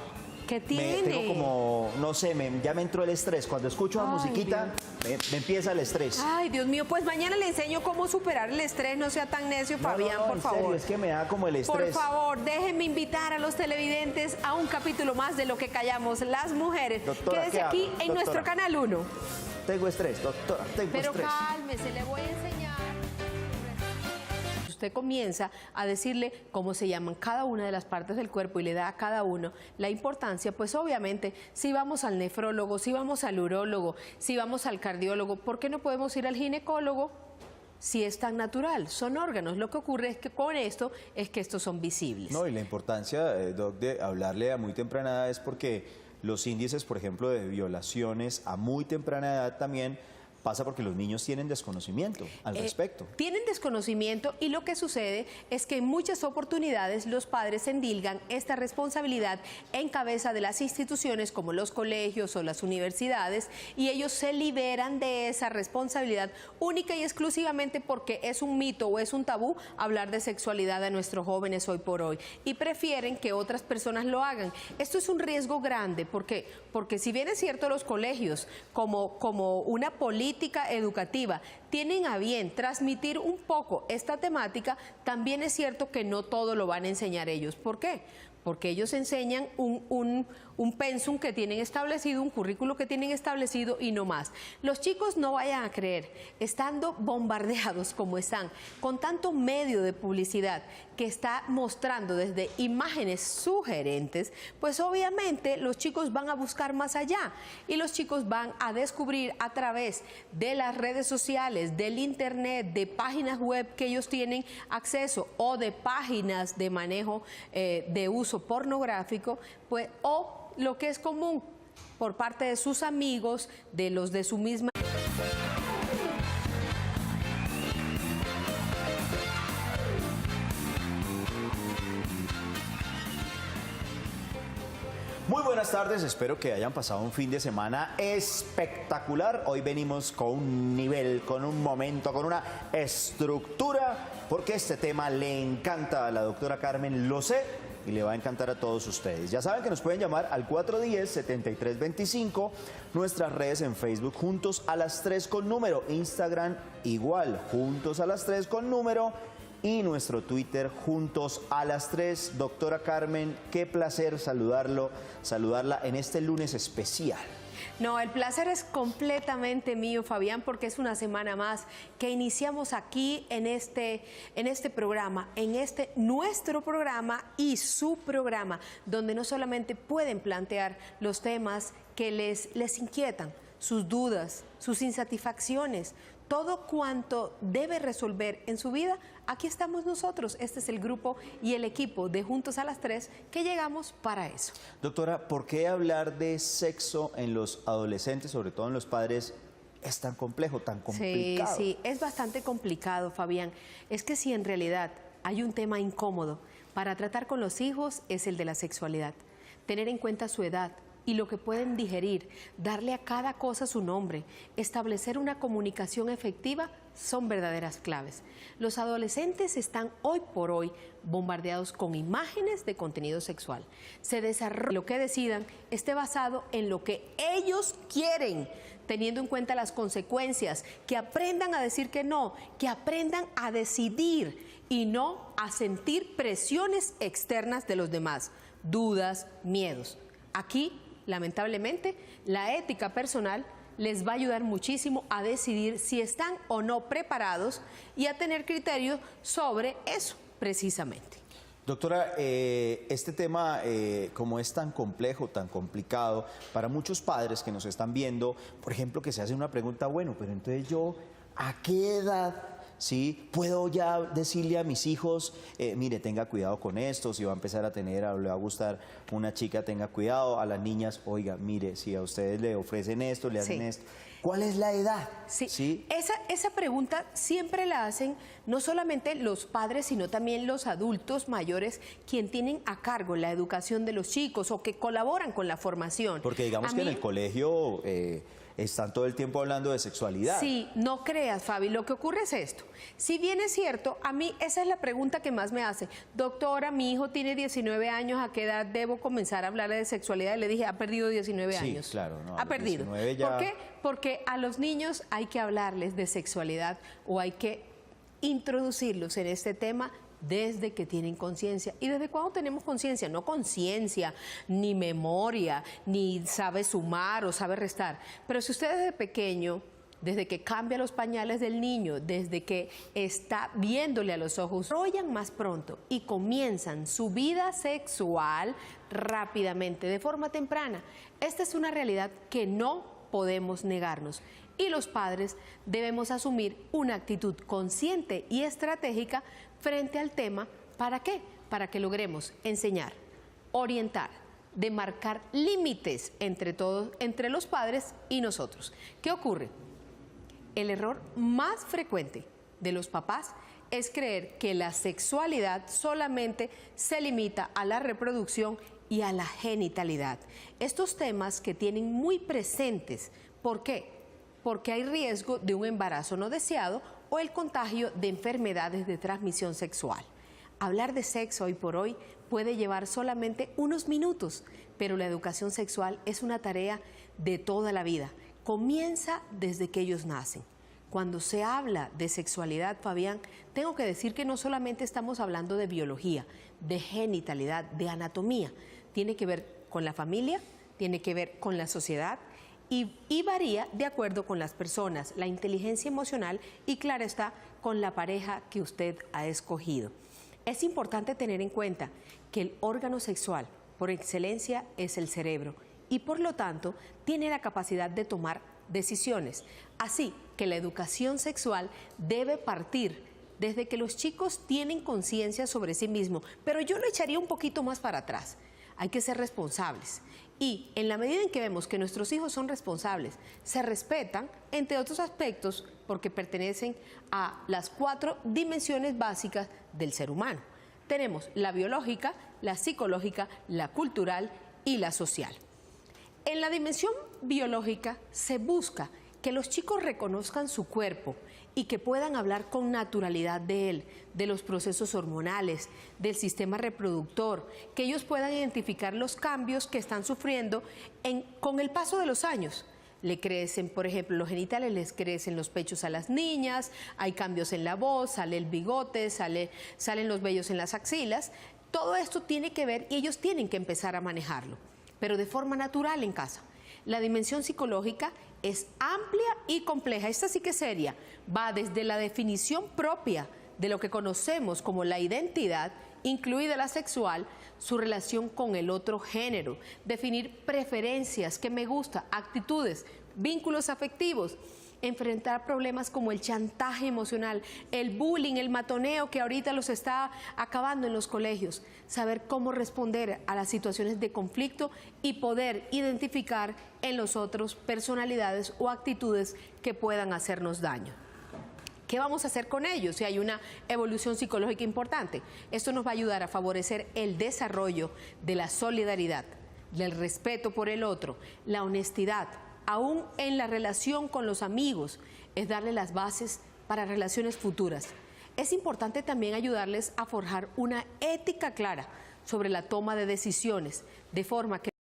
¿Qué tiene? Tengo como, no sé, ya me entró el estrés. Cuando escucho la musiquita, me empieza el estrés. Ay, Dios mío, pues mañana le enseño cómo superar el estrés. No sea tan necio, Fabián, por favor. Serio, es que me da como el estrés. Por favor, déjenme invitar a los televidentes a un capítulo más de Lo que callamos las mujeres. Doctora, quédese aquí en nuestro Canal 1. Tengo estrés, doctora, tengo estrés. Pero cálmese, le voy a enseñar. Usted comienza a decirle cómo se llaman cada una de las partes del cuerpo y le da a cada uno la importancia, pues obviamente si vamos al nefrólogo, si vamos al urólogo, si vamos al cardiólogo, ¿por qué no podemos ir al ginecólogo? Si es tan natural, son órganos. Lo que ocurre es que con esto es que estos son visibles. No, y la importancia, Doc, de hablarle a muy temprana edad es porque los índices, por ejemplo, de violaciones a muy temprana edad también pasa porque los niños tienen desconocimiento al respecto. Tienen desconocimiento y lo que sucede es que en muchas oportunidades los padres endilgan esta responsabilidad en cabeza de las instituciones como los colegios o las universidades y ellos se liberan de esa responsabilidad única y exclusivamente porque es un mito o es un tabú hablar de sexualidad a nuestros jóvenes hoy por hoy y prefieren que otras personas lo hagan. Esto es un riesgo grande. ¿Por qué? Porque si bien es cierto los colegios como una política educativa tienen a bien transmitir un poco esta temática, también es cierto que no todo lo van a enseñar ellos. ¿Por qué? Porque ellos enseñan un pensum que tienen establecido, un currículo que tienen establecido y no más. Los chicos no vayan a creer, estando bombardeados como están, con tanto medio de publicidad que está mostrando desde imágenes sugerentes, pues obviamente los chicos van a buscar más allá y los chicos van a descubrir a través de las redes sociales, del internet, de páginas web que ellos tienen acceso o de páginas de manejo de uso pornográfico, pues, o lo que es común por parte de sus amigos, de los de su misma. Muy buenas tardes, espero que hayan pasado un fin de semana espectacular. Hoy venimos con un nivel, con un momento, con una estructura, porque este tema le encanta a la doctora Carmen, lo sé, y le va a encantar a todos ustedes. Ya saben que nos pueden llamar al 410-7325, nuestras redes en Facebook, Juntos a las 3 con número, Instagram igual, Juntos a las 3 con número, y nuestro Twitter Juntos a las 3. Doctora Carmen, qué placer saludarla en este lunes especial. No, el placer es completamente mío, Fabián, porque es una semana más que iniciamos aquí en este programa, nuestro programa y su programa, donde no solamente pueden plantear los temas que les inquietan, sus dudas, sus insatisfacciones, todo cuanto debe resolver en su vida. Aquí estamos nosotros, este es el grupo y el equipo de Juntos a las 3 que llegamos para eso. Doctora, ¿por qué hablar de sexo en los adolescentes, sobre todo en los padres, es tan complejo, tan complicado? Sí, es bastante complicado, Fabián. Es que si en realidad hay un tema incómodo para tratar con los hijos es el de la sexualidad. Tener en cuenta su edad y lo que pueden digerir, darle a cada cosa su nombre, establecer una comunicación efectiva son verdaderas claves. Los adolescentes están hoy por hoy bombardeados con imágenes de contenido sexual. Se desarrolla lo que decidan esté basado en lo que ellos quieren, teniendo en cuenta las consecuencias, que aprendan a decir que no, que aprendan a decidir y no a sentir presiones externas de los demás, dudas, miedos. Aquí, lamentablemente, la ética personal les va a ayudar muchísimo a decidir si están o no preparados y a tener criterios sobre eso, precisamente. Doctora, este tema, como es tan complejo, tan complicado, para muchos padres que nos están viendo, por ejemplo, que se hacen una pregunta, bueno, pero entonces yo, ¿a qué edad? ¿Sí? ¿Puedo ya decirle a mis hijos, mire, tenga cuidado con esto, si va a empezar a tener, o le va a gustar una chica, tenga cuidado? A las niñas, oiga, mire, si a ustedes le ofrecen esto, le hacen esto. ¿Cuál es la edad? Sí. Esa pregunta siempre la hacen no solamente los padres, sino también los adultos mayores, quien tienen a cargo la educación de los chicos o que colaboran con la formación. Porque digamos que en el colegio están todo el tiempo hablando de sexualidad. Sí, no creas, Fabi, lo que ocurre es esto. Si bien es cierto, a mí esa es la pregunta que más me hace. Doctora, mi hijo tiene 19 años, ¿a qué edad debo comenzar a hablarle de sexualidad? Y le dije, ha perdido 19 años. Sí, claro. No, ha perdido. Ya... ¿Por qué? Porque a los niños hay que hablarles de sexualidad o hay que introducirlos en este tema desde que tienen conciencia. ¿Y desde cuándo tenemos conciencia? No conciencia, ni memoria, ni sabe sumar o sabe restar. Pero si usted desde pequeño, desde que cambia los pañales del niño, desde que está viéndole a los ojos, desarrollan más pronto y comienzan su vida sexual rápidamente, de forma temprana. Esta es una realidad que no podemos negarnos. Y los padres debemos asumir una actitud consciente y estratégica frente al tema. ¿Para qué? Para que logremos enseñar, orientar, demarcar límites entre todos, entre los padres y nosotros. ¿Qué ocurre? El error más frecuente de los papás es creer que la sexualidad solamente se limita a la reproducción y a la genitalidad. Estos temas que tienen muy presentes. ¿Por qué? Porque hay riesgo de un embarazo no deseado o el contagio de enfermedades de transmisión sexual. Hablar de sexo hoy por hoy puede llevar solamente unos minutos, pero la educación sexual es una tarea de toda la vida. Comienza desde que ellos nacen. Cuando se habla de sexualidad, Fabián, tengo que decir que no solamente estamos hablando de biología, de genitalidad, de anatomía. Tiene que ver con la familia, tiene que ver con la sociedad, y varía de acuerdo con las personas, la inteligencia emocional y, claro está, con la pareja que usted ha escogido. Es importante tener en cuenta que el órgano sexual, por excelencia, es el cerebro y, por lo tanto, tiene la capacidad de tomar decisiones. Así que la educación sexual debe partir desde que los chicos tienen conciencia sobre sí mismos, pero yo lo echaría un poquito más para atrás. Hay que ser responsables. Y en la medida en que vemos que nuestros hijos son responsables, se respetan, entre otros aspectos, porque pertenecen a las 4 dimensiones básicas del ser humano. Tenemos la biológica, la psicológica, la cultural y la social. En la dimensión biológica se busca que los chicos reconozcan su cuerpo y que puedan hablar con naturalidad de él, de los procesos hormonales, del sistema reproductor, que ellos puedan identificar los cambios que están sufriendo con el paso de los años. Le crecen, por ejemplo, los genitales, les crecen los pechos a las niñas, hay cambios en la voz, sale el bigote, salen los vellos en las axilas. Todo esto tiene que ver y ellos tienen que empezar a manejarlo, pero de forma natural en casa. La dimensión psicológica es amplia y compleja, esta sí que es seria, va desde la definición propia de lo que conocemos como la identidad, incluida la sexual, su relación con el otro género, definir preferencias, qué me gusta, actitudes, vínculos afectivos, enfrentar problemas como el chantaje emocional, el bullying, el matoneo que ahorita los está acabando en los colegios, saber cómo responder a las situaciones de conflicto y poder identificar en los otros personalidades o actitudes que puedan hacernos daño. ¿Qué vamos a hacer con ellos si hay una evolución psicológica importante? Esto nos va a ayudar a favorecer el desarrollo de la solidaridad, del respeto por el otro, la honestidad, aún en la relación con los amigos, es darle las bases para relaciones futuras. Es importante también ayudarles a forjar una ética clara sobre la toma de decisiones, de forma que